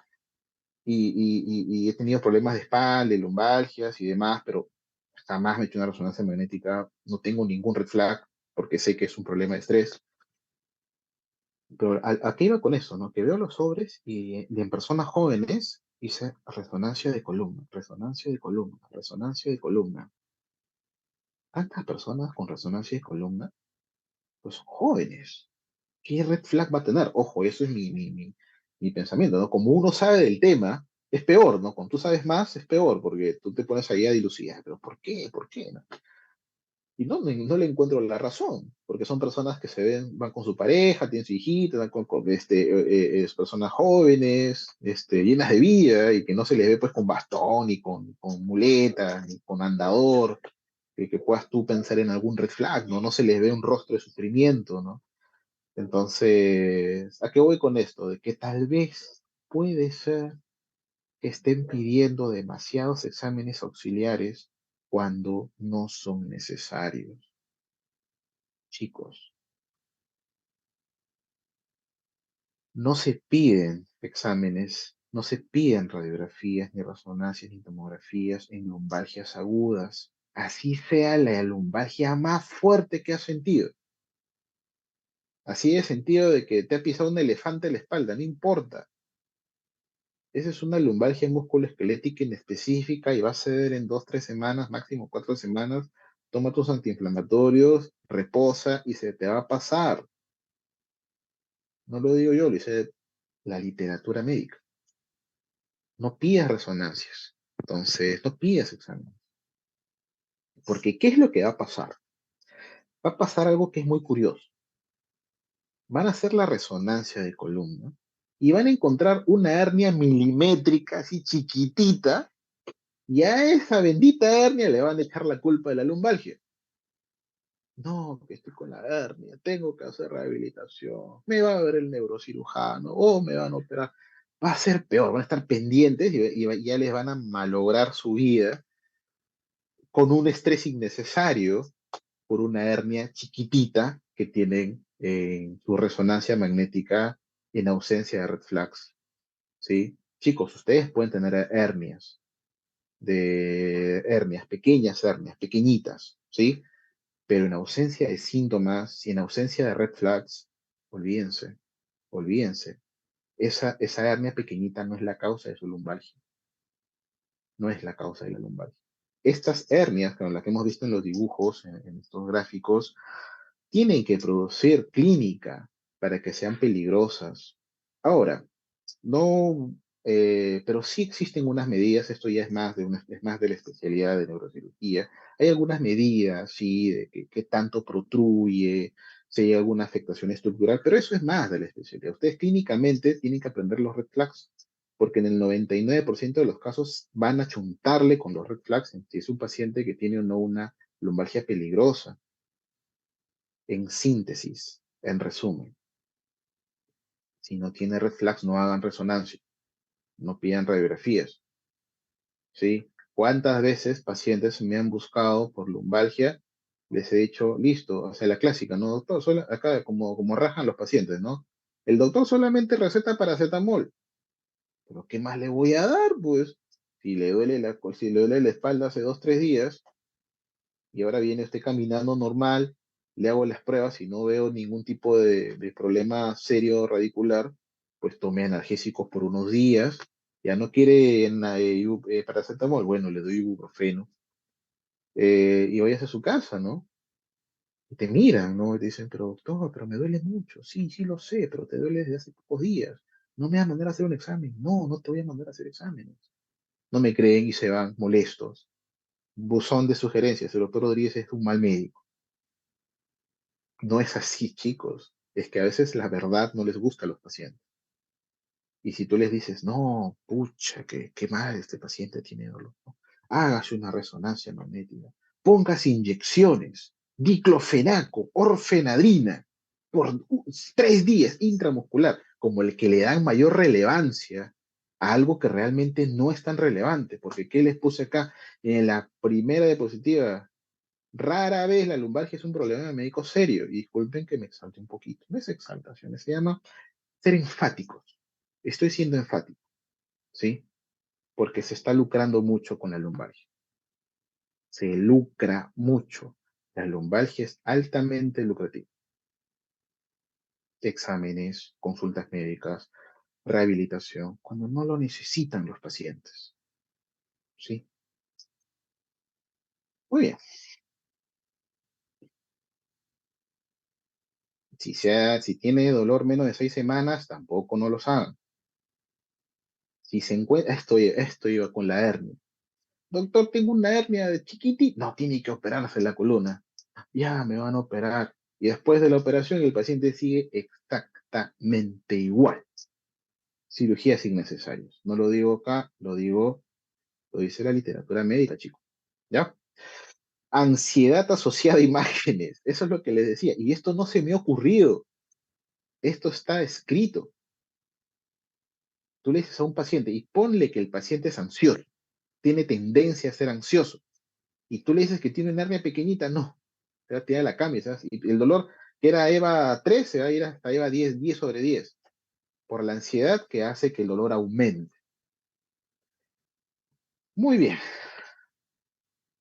y he tenido problemas de espalda, de lumbalgias y demás, pero jamás me he hecho una resonancia magnética, no tengo ningún red flag, porque sé que es un problema de estrés. Pero ¿a qué iba con eso, no? Que veo los sobres y en personas jóvenes hice resonancia de columna, resonancia de columna, resonancia de columna. Tantas personas con resonancia de columna, pues son jóvenes. ¿Qué red flag va a tener? Ojo, eso es mi pensamiento, ¿no? Como uno sabe del tema, es peor, ¿no? Cuando tú sabes más, es peor, porque tú te pones ahí a dilucidar, pero ¿por qué? ¿Por qué? ¿No? Y no le encuentro la razón, porque son personas que se ven, van con su pareja, tienen su hijita, van es personas jóvenes, llenas de vida, y que no se les ve pues con bastón, y con muletas, ni con andador, que puedas tú pensar en algún red flag, ¿no? No se les ve un rostro de sufrimiento, ¿no? Entonces, ¿a qué voy con esto? De que tal vez puede ser que estén pidiendo demasiados exámenes auxiliares cuando no son necesarios. Chicos, no se piden exámenes, no se piden radiografías, ni resonancias, ni tomografías en lumbalgias agudas, así sea la lumbalgia más fuerte que has sentido. Así es sentido de que te ha pisado un elefante en la espalda, no importa. Esa es una lumbalgia musculoesquelética inespecífica y va a ser en 2, 3 semanas, máximo 4 semanas. Toma tus antiinflamatorios, reposa y se te va a pasar. No lo digo yo, lo dice la literatura médica. No pidas resonancias. Entonces, no pidas exámenes. Porque, ¿qué es lo que va a pasar? Va a pasar algo que es muy curioso. Van a hacer la resonancia de columna y van a encontrar una hernia milimétrica, así chiquitita, y a esa bendita hernia le van a echar la culpa de la lumbalgia. No, que estoy con la hernia, tengo que hacer rehabilitación, me va a ver el neurocirujano o me van a operar. Va a ser peor, van a estar pendientes y ya les van a malograr su vida con un estrés innecesario por una hernia chiquitita que tienen en su resonancia magnética en ausencia de red flags, ¿sí? Chicos, ustedes pueden tener hernias, pequeñas hernias, pequeñitas, ¿sí? Pero en ausencia de síntomas y en ausencia de red flags, olvídense, olvídense. Esa hernia pequeñita no es la causa de su lumbalgia, no es la causa de la lumbalgia. Estas hernias, como las que hemos visto en los dibujos, en estos gráficos, tienen que producir clínica para que sean peligrosas. Ahora, no, pero sí existen unas medidas, esto ya es más de la especialidad de neurocirugía. Hay algunas medidas, sí, de qué tanto protruye, si hay alguna afectación estructural, pero eso es más de la especialidad. Ustedes clínicamente tienen que aprender los red flags, porque en el 99% de los casos van a chuntarle con los red flags si es un paciente que tiene o no una lumbalgia peligrosa. En síntesis, en resumen, si no tiene red flags, no hagan resonancia, no pidan radiografías, ¿sí? ¿Cuántas veces pacientes me han buscado por lumbalgia? Les he dicho, listo, o sea, la clásica, ¿no, doctor? Acá como rajan los pacientes, ¿no? El doctor solamente receta paracetamol, pero ¿qué más le voy a dar, pues? Si le duele la espalda hace 2, 3 días y ahora viene usted caminando normal, le hago las pruebas y no veo ningún tipo de problema serio radicular, pues tome analgésicos por unos días. Ya no quiere paracetamol, bueno, le doy ibuprofeno y vayas a su casa, ¿no? Y te miran, ¿no? Y te dicen, pero doctor, pero me duele mucho. Sí, sí lo sé, pero te duele desde hace pocos días. No me vas a mandar a hacer un examen. No, no te voy a mandar a hacer exámenes. No me creen y se van molestos. Buzón de sugerencias. El doctor Rodríguez es un mal médico. No es así, chicos. Es que a veces la verdad no les gusta a los pacientes. Y si tú les dices, no, pucha, qué mal este paciente tiene dolor, ¿no? Hágase una resonancia magnética, póngase inyecciones, diclofenaco, orfenadrina, por 3 días intramuscular, como el que le dan mayor relevancia a algo que realmente no es tan relevante, porque ¿qué les puse acá? En la primera diapositiva, rara vez la lumbalgia es un problema médico serio, y disculpen que me exalte un poquito, no es exaltación, se llama ser enfáticos. Estoy siendo enfático, ¿sí? Porque se está lucrando mucho con la lumbalgia. Se lucra mucho. La lumbalgia es altamente lucrativa. Exámenes, consultas médicas, rehabilitación, cuando no lo necesitan los pacientes, ¿sí? Muy bien. Si tiene dolor menos de 6 semanas, tampoco no los hagan. Si se encuentra, esto iba con la hernia. Doctor, tengo una hernia de chiquitita. No, tiene que operarse la columna. Ya me van a operar. Y después de la operación, el paciente sigue exactamente igual. Cirugías innecesarias. No lo digo acá, lo dice la literatura médica, chicos. ¿Ya? Ansiedad asociada a imágenes. Eso es lo que les decía. Y esto no se me ha ocurrido. Esto está escrito. Tú le dices a un paciente y ponle que el paciente es ansioso, tiene tendencia a ser ansioso. Y tú le dices que tiene una hernia pequeñita, no. Te va a tirar la cama, ¿sabes? Y el dolor, que era EVA 3, se va a ir hasta EVA 10, 10 sobre 10, por la ansiedad que hace que el dolor aumente. Muy bien.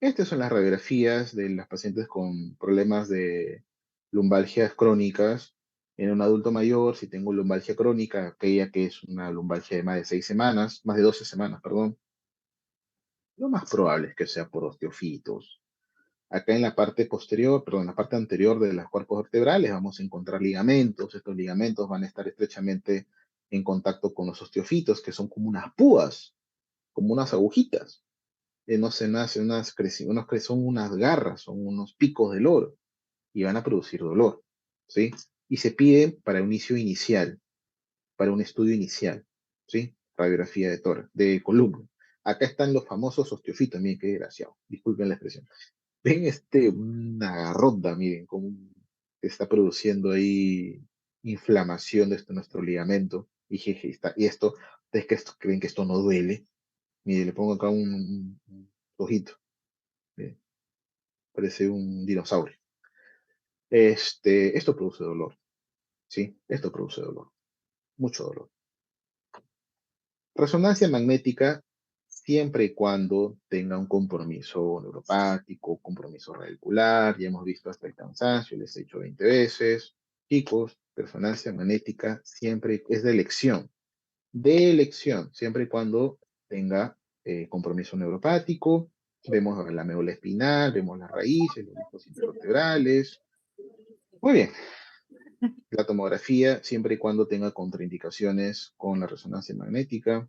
Estas son las radiografías de las pacientes con problemas de lumbalgias crónicas. En un adulto mayor, si tengo lumbalgia crónica, aquella que es una lumbalgia de más de 6 semanas, más de 12 semanas, perdón, lo más probable es que sea por osteofitos. Acá en la parte posterior, perdón, en la parte anterior de los cuerpos vertebrales vamos a encontrar ligamentos. Estos ligamentos van a estar estrechamente en contacto con los osteofitos, que son como unas púas, como unas agujitas. No se nace son unas garras, son unos picos del oro y van a producir dolor, ¿sí? Y se piden para un inicio inicial, para un estudio inicial, ¿sí? Radiografía de columna. Acá están los famosos osteofitos, miren qué desgraciado, disculpen la expresión. Ven una ronda, miren, cómo está produciendo ahí inflamación de nuestro ligamento. Y, jeje, y esto, es que creen que esto no duele. Mire, le pongo acá un ojito. Miren, parece un dinosaurio. Esto produce dolor, ¿sí? Esto produce dolor, mucho dolor. Resonancia magnética siempre y cuando tenga un compromiso neuropático, compromiso radicular, ya hemos visto hasta el cansancio, les he dicho 20 veces. Chicos, resonancia magnética siempre es de elección, siempre y cuando tenga compromiso neuropático. Vemos la médula espinal, vemos las raíces, los discos intervertebrales. Muy bien, la tomografía siempre y cuando tenga contraindicaciones con la resonancia magnética.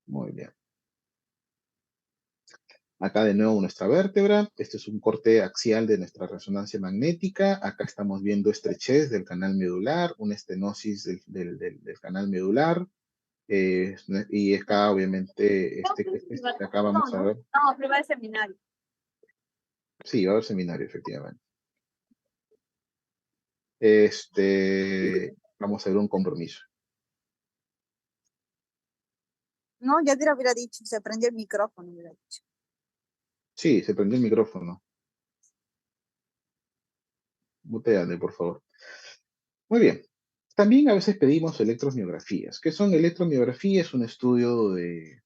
Muy bien. Acá de nuevo nuestra vértebra. Este es un corte axial de nuestra resonancia magnética. Acá estamos viendo estrechez del canal medular, una estenosis del canal medular. Y acá obviamente, acá vamos a ver. No, prueba de seminario. Sí, va a haber seminario, efectivamente. Vamos a ver un compromiso. No, ya te lo hubiera dicho, se prendió el micrófono, hubiera dicho. Sí, se prendió el micrófono. Muteale, por favor. Muy bien. También a veces pedimos electromiografías. ¿Qué son electromiografías? Es un estudio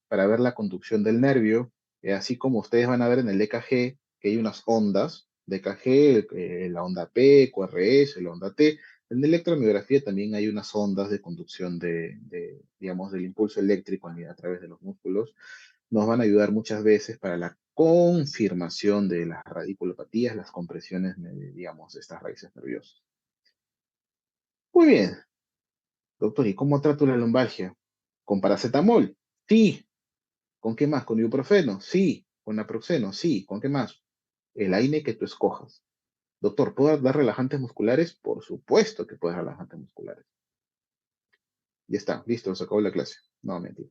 para ver la conducción del nervio, así como ustedes van a ver en el EKG, que hay unas ondas, DKG, la onda P, QRS, la onda T. En la electromiografía también hay unas ondas de conducción digamos, del impulso eléctrico a través de los músculos. Nos van a ayudar muchas veces para la confirmación de las radiculopatías, las compresiones, digamos, de estas raíces nerviosas. Muy bien, doctor, ¿y cómo trato la lumbalgia? ¿Con paracetamol? Sí. ¿Con qué más? ¿Con ibuprofeno? Sí. ¿Con naproxeno? Sí. ¿Con qué más? El AINE que tú escojas. Doctor, ¿puedo dar relajantes musculares? Por supuesto que puedes dar relajantes musculares. Ya está, listo, se acabó la clase. No, mentira.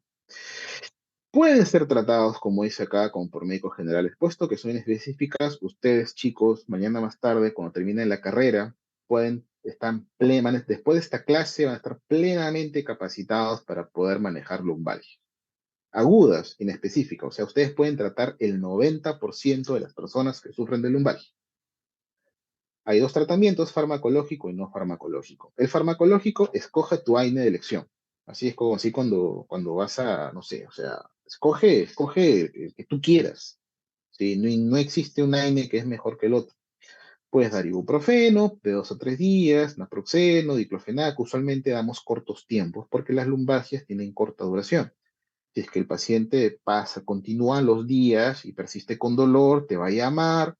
Pueden ser tratados, como dice acá, por médicos generales, puesto que son específicas. Ustedes, chicos, mañana más tarde, cuando terminen la carrera, después de esta clase, van a estar plenamente capacitados para poder manejar lumbalgia. Agudas, inespecíficas. O sea, ustedes pueden tratar el 90% de las personas que sufren de lumbalgia. Hay dos tratamientos, farmacológico y no farmacológico. El farmacológico, escoge tu AINE de elección. Así es como así cuando vas a, no sé, o sea, escoge el que tú quieras. ¿Sí? No existe un AINE que es mejor que el otro. Puedes dar ibuprofeno de 2 a 3 días, naproxeno, diclofenac. Usualmente damos cortos tiempos porque las lumbalgias tienen corta duración. Si es que el paciente continúan los días y persiste con dolor, te va a llamar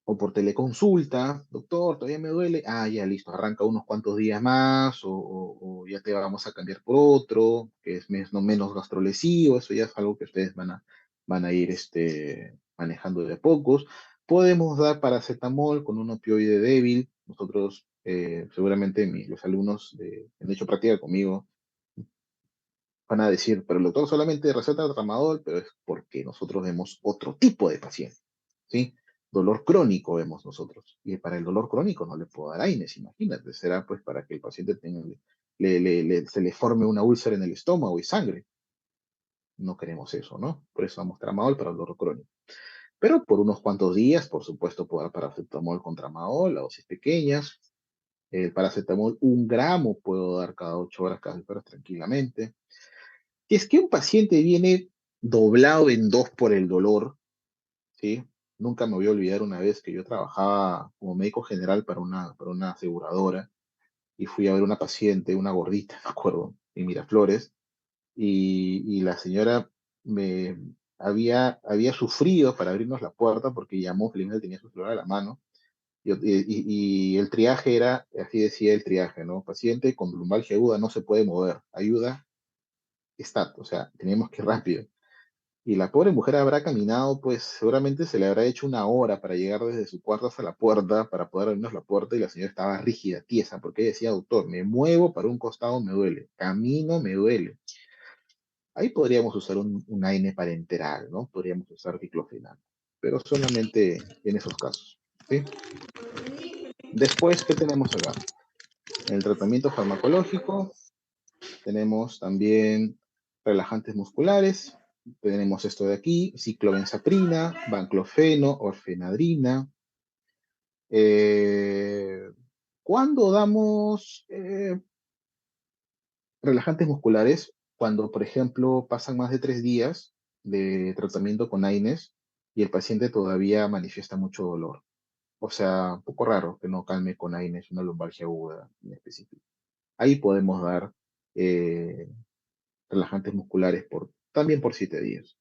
o por teleconsulta, doctor, todavía me duele, ya listo, arranca unos cuantos días más o ya te vamos a cambiar por otro, que es menos gastrolesivo, eso ya es algo que ustedes van a ir manejando de a pocos. Podemos dar paracetamol con un opioide débil, nosotros seguramente los alumnos han hecho práctica conmigo van a decir, pero el doctor solamente receta tramadol, pero es porque nosotros vemos otro tipo de paciente, ¿sí? Dolor crónico vemos nosotros. Y para el dolor crónico no le puedo dar AINES, imagínate. Será pues para que el paciente se le forme una úlcera en el estómago y sangre. No queremos eso, ¿no? Por eso damos tramadol para el dolor crónico. Pero por unos cuantos días, por supuesto, puedo dar paracetamol con tramadol, a dosis pequeñas. El paracetamol, 1 gramo, puedo dar cada 8 horas, cada 8 horas tranquilamente. Si es que un paciente viene doblado en dos por el dolor, ¿sí? Nunca me voy a olvidar una vez que yo trabajaba como médico general para una aseguradora y fui a ver una paciente, una gordita, me acuerdo, en Miraflores, y la señora me había sufrido para abrirnos la puerta porque llamó, felizmente tenía su celular a la mano, y el triaje era, así decía el triaje, ¿no? Paciente con lumbalgia aguda no se puede mover, ayuda, está, o sea, teníamos que ir rápido. Y la pobre mujer habrá caminado, pues seguramente se le habrá hecho 1 hora para llegar desde su cuarto hasta la puerta, para poder abrirnos la puerta, y la señora estaba rígida, tiesa, porque decía, doctor, me muevo para un costado, me duele, camino, me duele. Ahí podríamos usar un AINE parenteral, ¿no? Podríamos usar diclofenac, pero solamente en esos casos, ¿sí? Después, ¿qué tenemos acá? En el tratamiento farmacológico tenemos también relajantes musculares. Tenemos esto de aquí, ciclobenzaprina, banclofeno, orfenadrina. Eh, ¿Cuándo damos relajantes musculares? Cuando, por ejemplo, pasan más de 3 días de tratamiento con AINES y el paciente todavía manifiesta mucho dolor. O sea, un poco raro que no calme con AINES una lumbalgia aguda en específico. Ahí podemos dar eh, relajantes musculares también por 7 días.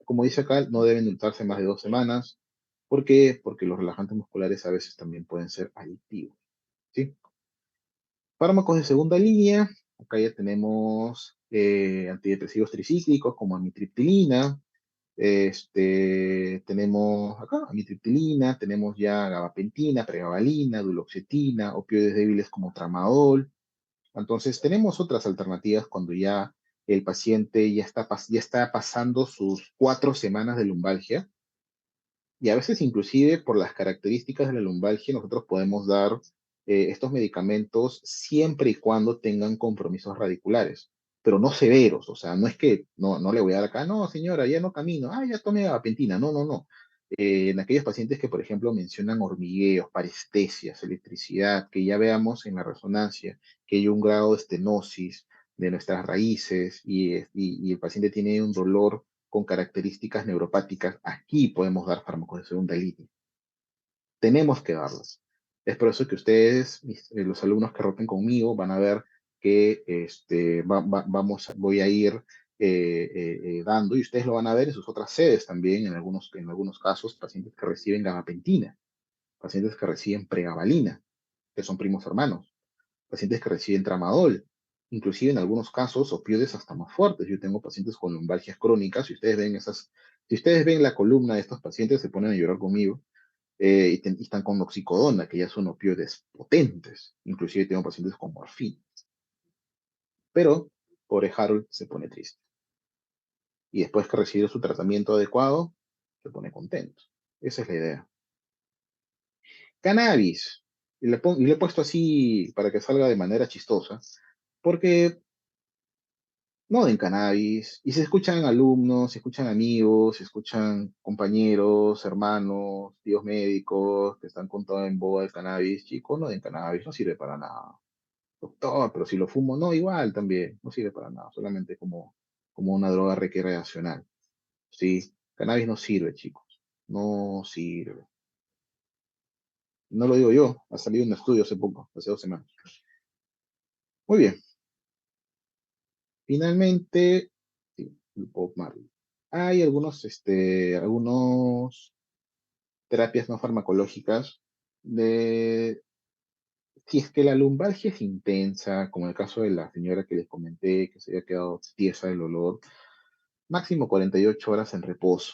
Como dice acá, no deben untarse más de 2 semanas. ¿Por qué? Porque los relajantes musculares a veces también pueden ser adictivos, ¿sí? Fármacos de segunda línea. Acá ya tenemos antidepresivos tricíclicos como amitriptilina. Tenemos acá amitriptilina, tenemos ya gabapentina, pregabalina, duloxetina, opioides débiles como tramadol. Entonces, tenemos otras alternativas cuando ya el paciente ya está pasando sus 4 semanas de lumbalgia Y a veces inclusive por las características de la lumbalgia nosotros podemos dar estos medicamentos siempre y cuando tengan compromisos radiculares, pero no severos. O sea, no es que no le voy a dar acá, no señora, ya no camino, ya tome gabapentina. No, no, no. En aquellos pacientes que, por ejemplo, mencionan hormigueos, parestesias, electricidad, que ya veamos en la resonancia que hay un grado de estenosis de nuestras raíces y el paciente tiene un dolor con características neuropáticas, aquí podemos dar fármacos de segunda línea. Tenemos que darlos. Es por eso que ustedes, los alumnos que roten conmigo, van a ver que voy a ir dando, y ustedes lo van a ver en sus otras sedes también, en algunos casos, pacientes que reciben gabapentina, pacientes que reciben pregabalina, que son primos hermanos, pacientes que reciben tramadol, inclusive en algunos casos opioides hasta más fuertes. Yo tengo pacientes con lumbalgias crónicas, si ustedes ven la columna de estos pacientes, se ponen a llorar conmigo, y están con oxicodona, que ya son opioides potentes, inclusive tengo pacientes con morfina. Pero, pobre Harold se pone triste. Y después que recibe su tratamiento adecuado, se pone contento. Esa es la idea. Cannabis. Y le he puesto así para que salga de manera chistosa, porque no den cannabis. Y se escuchan alumnos, se escuchan amigos, se escuchan compañeros, hermanos, tíos médicos que están con todo en boga del cannabis. Chicos, no den cannabis, no sirve para nada. Doctor, pero si lo fumo, no, igual también, no sirve para nada, solamente como una droga recreacional. Sí, cannabis no sirve, chicos, no sirve. No lo digo yo, ha salido un estudio hace poco, hace 2 semanas. Muy bien, finalmente, sí, Bob Marley. Hay algunos terapias no farmacológicas de, si es que la lumbalgia es intensa, como en el caso de la señora que les comenté, que se había quedado tiesa del olor, máximo 48 horas en reposo,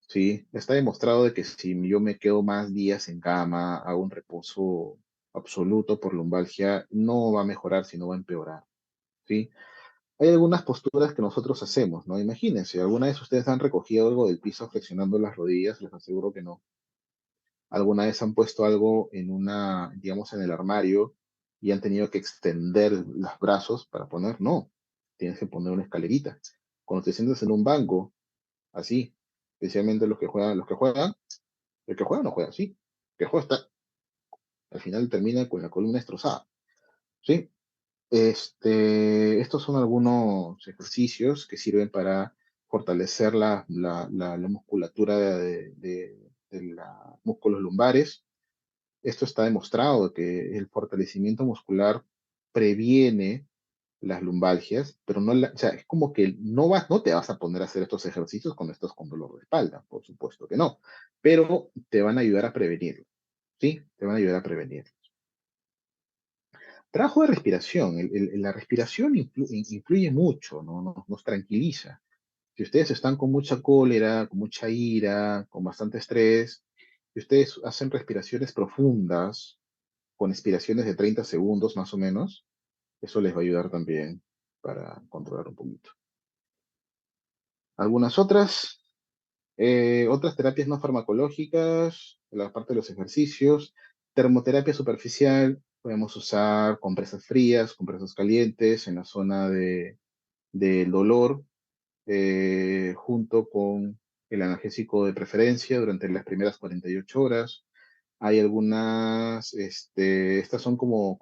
¿sí? Está demostrado de que si yo me quedo más días en cama, hago un reposo absoluto por lumbalgia, no va a mejorar, sino va a empeorar, ¿sí? Hay algunas posturas que nosotros hacemos, ¿no? Imagínense, ¿alguna vez ustedes han recogido algo del piso flexionando las rodillas? Les aseguro que no. ¿Alguna vez han puesto algo digamos, en el armario y han tenido que extender los brazos para poner? No, tienes que poner una escalerita. Cuando te sientas en un banco, así, especialmente el que juega no juega así, el que juega está, al final termina con la columna destrozada, ¿sí? Estos son algunos ejercicios que sirven para fortalecer la musculatura de los músculos lumbares. Esto está demostrado que el fortalecimiento muscular previene las lumbalgias, pero no o sea, es como que no te vas a poner a hacer estos ejercicios cuando estás con dolor de espalda, por supuesto que no, pero te van a ayudar a prevenirlo, ¿sí? Te van a ayudar a prevenir. Trabajo de respiración. La respiración influye mucho, ¿no? Nos tranquiliza. Si ustedes están con mucha cólera, con mucha ira, con bastante estrés, si ustedes hacen respiraciones profundas, con expiraciones de 30 segundos más o menos, eso les va a ayudar también para controlar un poquito. Algunas otras terapias no farmacológicas, la parte de los ejercicios, termoterapia superficial, podemos usar compresas frías, compresas calientes en la zona del dolor, junto con el analgésico de preferencia durante las primeras 48 horas. Hay estas son como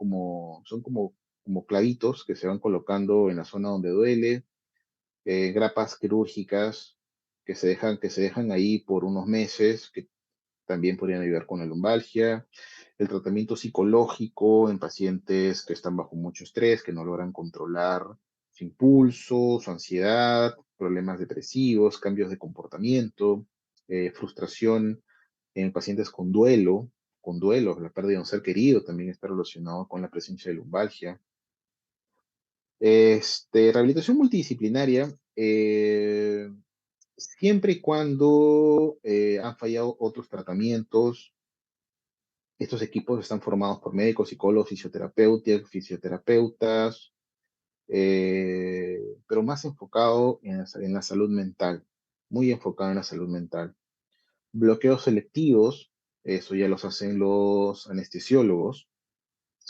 clavitos que se van colocando en la zona donde duele, grapas quirúrgicas que se dejan ahí por unos meses, que también podrían ayudar con la lumbalgia, el tratamiento psicológico en pacientes que están bajo mucho estrés, que no logran controlar su impulso, su ansiedad, problemas depresivos, cambios de comportamiento, frustración en pacientes con duelo, la pérdida de un ser querido también está relacionado con la presencia de lumbalgia. Rehabilitación multidisciplinaria, siempre y cuando han fallado otros tratamientos. Estos equipos están formados por médicos, psicólogos, fisioterapeutas, pero más enfocado en la salud mental, muy enfocado en la salud mental. Bloqueos selectivos, eso ya los hacen los anestesiólogos,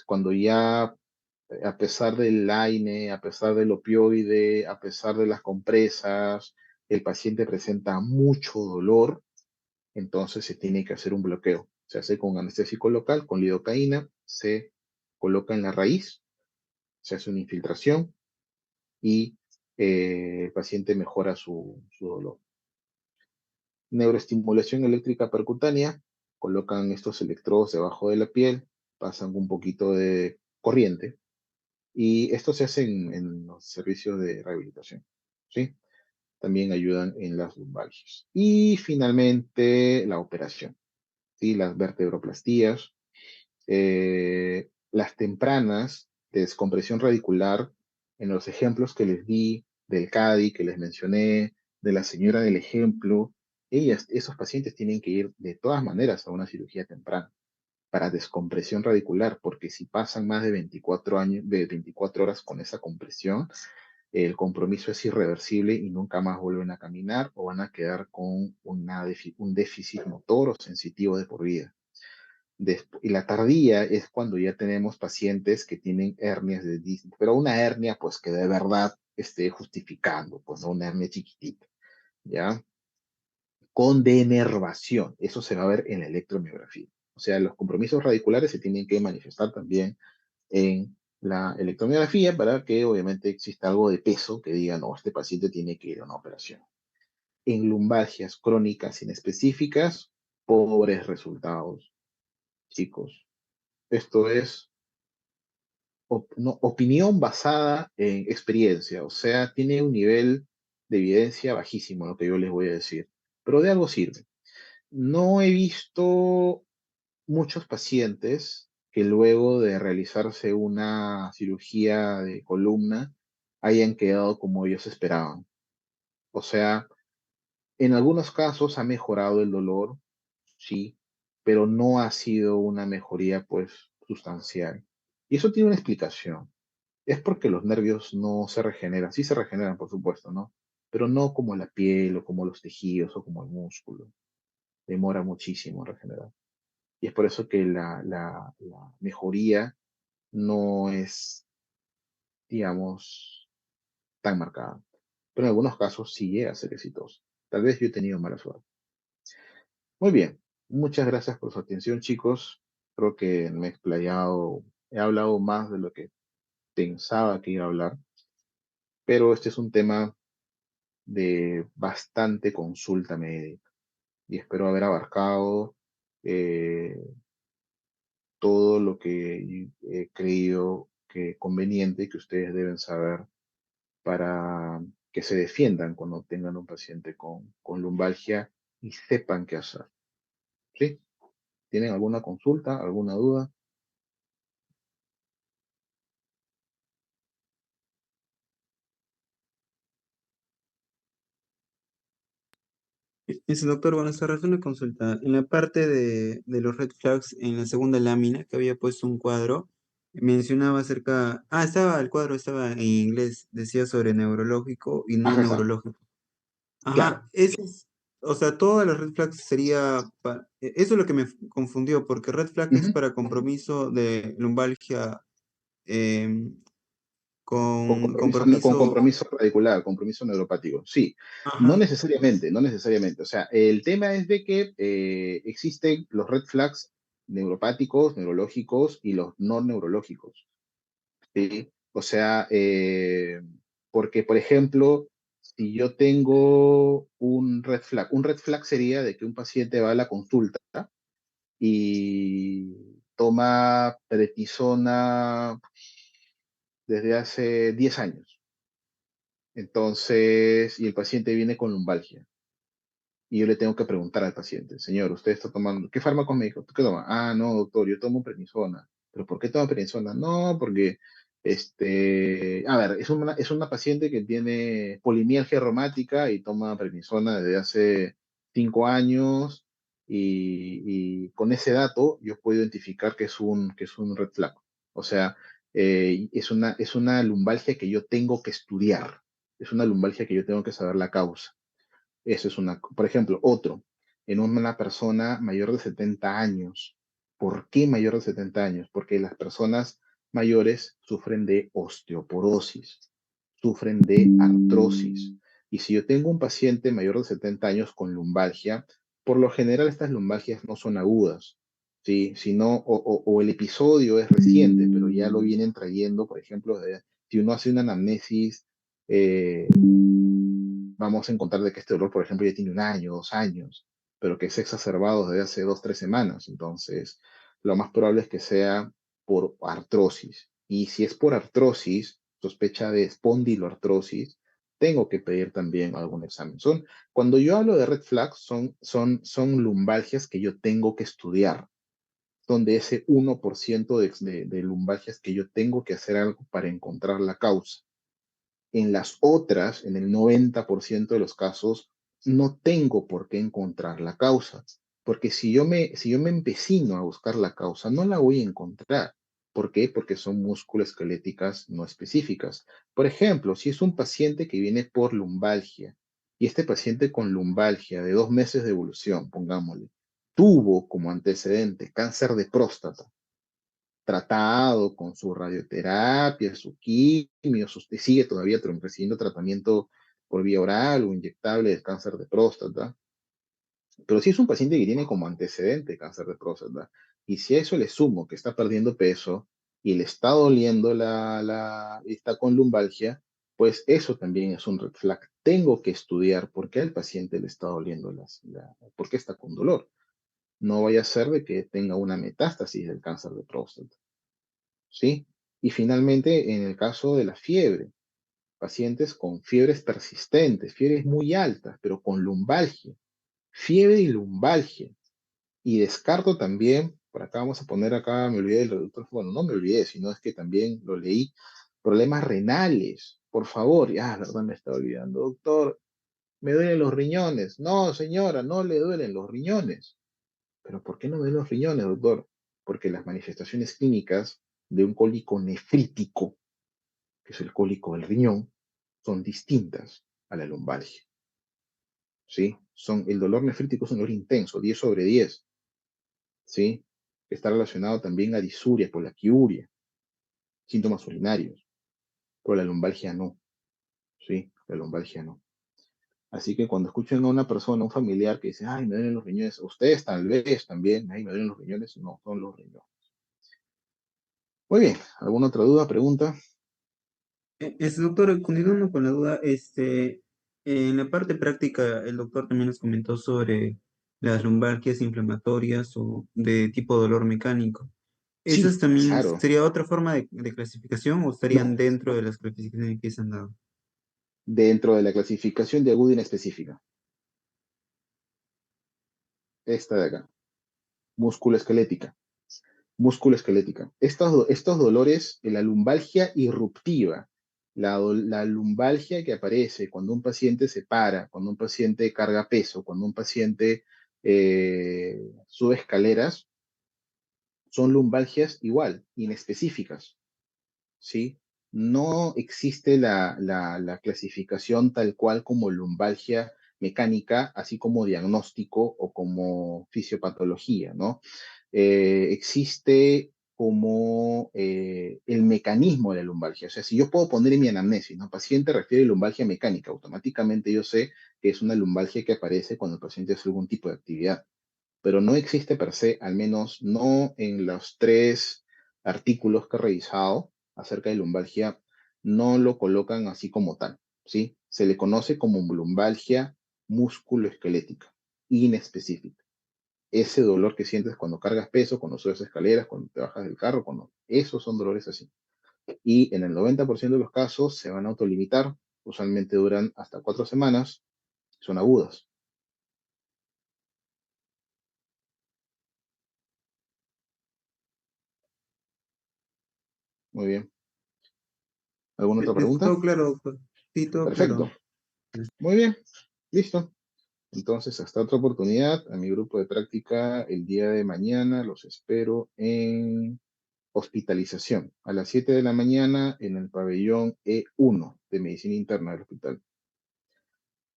cuando ya a pesar del AINE, a pesar del opioide, a pesar de las compresas, el paciente presenta mucho dolor, entonces se tiene que hacer un bloqueo. Se hace con anestésico local, con lidocaína, se coloca en la raíz, se hace una infiltración y el paciente mejora su dolor. Neuroestimulación eléctrica percutánea, colocan estos electrodos debajo de la piel, pasan un poquito de corriente y esto se hace en los servicios de rehabilitación, ¿sí? También ayudan en las lumbalgias. Y finalmente la operación, ¿sí? Las vertebroplastías, las tempranas de descompresión radicular, en los ejemplos que les di del CADI, que les mencioné, de la señora del ejemplo, esos pacientes tienen que ir de todas maneras a una cirugía temprana para descompresión radicular, porque si pasan más de 24 años, de 24 horas con esa compresión, el compromiso es irreversible y nunca más vuelven a caminar o van a quedar con un déficit motor o sensitivo de por vida. Y la tardía es cuando ya tenemos pacientes que tienen hernias de disco, pero una hernia pues que de verdad esté justificando, pues no una hernia chiquitita, ¿ya? Con denervación, eso se va a ver en la electromiografía. O sea, los compromisos radiculares se tienen que manifestar también en la electromiografía para que obviamente exista algo de peso que diga, no, este paciente tiene que ir a una operación. En lumbalgias crónicas inespecíficas, pobres resultados, chicos. Esto es no, opinión basada en experiencia, o sea, tiene un nivel de evidencia bajísimo lo que yo les voy a decir, pero de algo sirve. No he visto muchos pacientes que luego de realizarse una cirugía de columna hayan quedado como ellos esperaban. O sea, en algunos casos ha mejorado el dolor, sí, pero no ha sido una mejoría pues sustancial. Y eso tiene una explicación. Es porque los nervios no se regeneran, sí se regeneran por supuesto, ¿no? Pero no como la piel o como los tejidos o como el músculo. Demora muchísimo en regenerar. Y es por eso que la mejoría no es, digamos, tan marcada. Pero en algunos casos sí llega a ser exitoso. Tal vez yo he tenido mala suerte. Muy bien. Muchas gracias por su atención, chicos. Creo que me he explayado, he hablado más de lo que pensaba que iba a hablar. Pero este es un tema de bastante consulta médica. Y espero haber abarcado eh, todo lo que he creído que conveniente que ustedes deben saber para que se defiendan cuando tengan un paciente con lumbalgia y sepan qué hacer. ¿Sí? ¿Tienen alguna consulta, alguna duda? Ese doctor, buenas tardes, una consulta. En la parte de los red flags, en la segunda lámina, que había puesto un cuadro, mencionaba acerca, el cuadro estaba en inglés, decía sobre neurológico y no Ajá, está. neurológico. Claro. Ajá, o sea, todas las red flags sería, eso es lo que me confundió, porque red flag es Ujú. para compromiso de lumbalgia con Con compromiso, compromiso radicular, compromiso neuropático. Sí, no ajá, necesariamente, no necesariamente. O sea, el tema es de que existen los red flags neuropáticos, neurológicos y los no neurológicos. ¿Sí? O sea, porque, por ejemplo, si yo tengo un red flag sería de que un paciente va a la consulta y toma prednisona desde hace 10 años. Entonces, y el paciente viene con lumbalgia. Y yo le tengo que preguntar al paciente, señor, ¿usted está tomando qué fármacos me dijo? ¿Tú qué toma? Ah, no, doctor, yo tomo prednisona. ¿Pero por qué toma prednisona? No, porque, a ver, es una paciente que tiene polimialgia reumática y toma prednisona desde hace 5 años y con ese dato yo puedo identificar que es un red flag. O sea, es una lumbalgia que yo tengo que estudiar. Es una lumbalgia que yo tengo que saber la causa. Eso es una, por ejemplo, otro. en una persona mayor de 70 años. ¿Por qué mayor de 70 años? Porque las personas mayores sufren de osteoporosis, sufren de artrosis. Y si yo tengo un paciente mayor de 70 años con lumbalgia, por lo general estas lumbalgias no son agudas, ¿sí? Sino, o el episodio es reciente, pero ya lo vienen trayendo, por ejemplo, si uno hace una anamnesis, vamos a encontrar de que este dolor, por ejemplo, ya tiene 1 año, 2 años, pero que es exacerbado desde hace 2, 3 semanas. Entonces, lo más probable es que sea por artrosis. Y si es por artrosis, sospecha de espondiloartrosis, tengo que pedir también algún examen. Cuando yo hablo de red flags, son lumbalgias que yo tengo que estudiar. Son de ese 1% de lumbalgias que yo tengo que hacer algo para encontrar la causa. En las otras, en el 90% de los casos, no tengo por qué encontrar la causa, porque si yo me empecino a buscar la causa, no la voy a encontrar. ¿Por qué? Porque son musculoesqueléticas no específicas. Por ejemplo, si es un paciente que viene por lumbalgia, y este paciente con lumbalgia de 2 meses de evolución, pongámosle, tuvo como antecedente cáncer de próstata, tratado con su radioterapia, su quimio, sigue todavía recibiendo tratamiento por vía oral o inyectable de cáncer de próstata, pero si es un paciente que tiene como antecedente cáncer de próstata, y si a eso le sumo que está perdiendo peso y le está doliendo está con lumbalgia, pues eso también es un red flag. Tengo que estudiar por qué al paciente le está doliendo, por qué está con dolor. No vaya a ser de que tenga una metástasis del cáncer de próstata. ¿Sí? Y finalmente, en el caso de la fiebre, pacientes con fiebres persistentes, fiebres muy altas, pero con lumbalgia, fiebre y lumbalgia. Y descarto también, por acá vamos a poner acá, me olvidé del reductor, bueno, no me olvidé, sino es que también lo leí, problemas renales, por favor, ya, verdad, me estaba olvidando, doctor, me duelen los riñones. No, señora, no le duelen los riñones. ¿Pero por qué no me duelen los riñones, doctor? Porque las manifestaciones clínicas de un cólico nefrítico, que es el cólico del riñón, son distintas a la lumbalgia. ¿Sí? El dolor nefrítico es un dolor intenso, 10/10, ¿sí? Está relacionado también a disuria, polaquiuria, síntomas urinarios, pero la lumbalgia no, ¿sí? La lumbalgia no. Así que cuando escuchen a una persona, un familiar que dice, ay, me duelen los riñones, ustedes tal vez también, ay, me duelen los riñones, no, son los riñones. Muy bien, ¿alguna otra duda, pregunta? Doctor, continuando con la duda, en la parte práctica, el doctor también nos comentó sobre las lumbalgias inflamatorias o de tipo dolor mecánico. ¿Esas Sí, también claro. sería otra forma de clasificación o estarían No, dentro de las clasificaciones que se han dado? dentro de la clasificación de aguda inespecífica. Esta de acá, musculoesquelética. Musculoesquelética. Estos dolores, la lumbalgia irruptiva, la lumbalgia que aparece cuando un paciente se para, cuando un paciente carga peso, cuando un paciente sube escaleras, son lumbalgias igual, inespecíficas, ¿sí? No existe la clasificación tal cual como lumbalgia mecánica, así como diagnóstico o como fisiopatología, ¿no? Existe como el mecanismo de la lumbalgia. O sea, si yo puedo poner en mi anamnesis, ¿no? Paciente refiere a lumbalgia mecánica, automáticamente yo sé que es una lumbalgia que aparece cuando el paciente hace algún tipo de actividad, pero no existe per se, al menos no en los 3 artículos que he revisado acerca de lumbalgia, no lo colocan así como tal, ¿sí? Se le conoce como lumbalgia musculoesquelética, inespecífica. Ese dolor que sientes cuando cargas peso, cuando subes escaleras, cuando te bajas del carro, esos son dolores así. Y en el 90% de los casos se van a autolimitar, usualmente duran hasta 4 semanas, son agudas. Muy bien. ¿Alguna otra pregunta? Todo claro, doctor. Sí, todo Perfecto. claro. Muy bien. Listo. Entonces, hasta otra oportunidad. A mi grupo de práctica el día de mañana los espero en hospitalización a las 7 de la mañana en el pabellón E1 de Medicina Interna del hospital.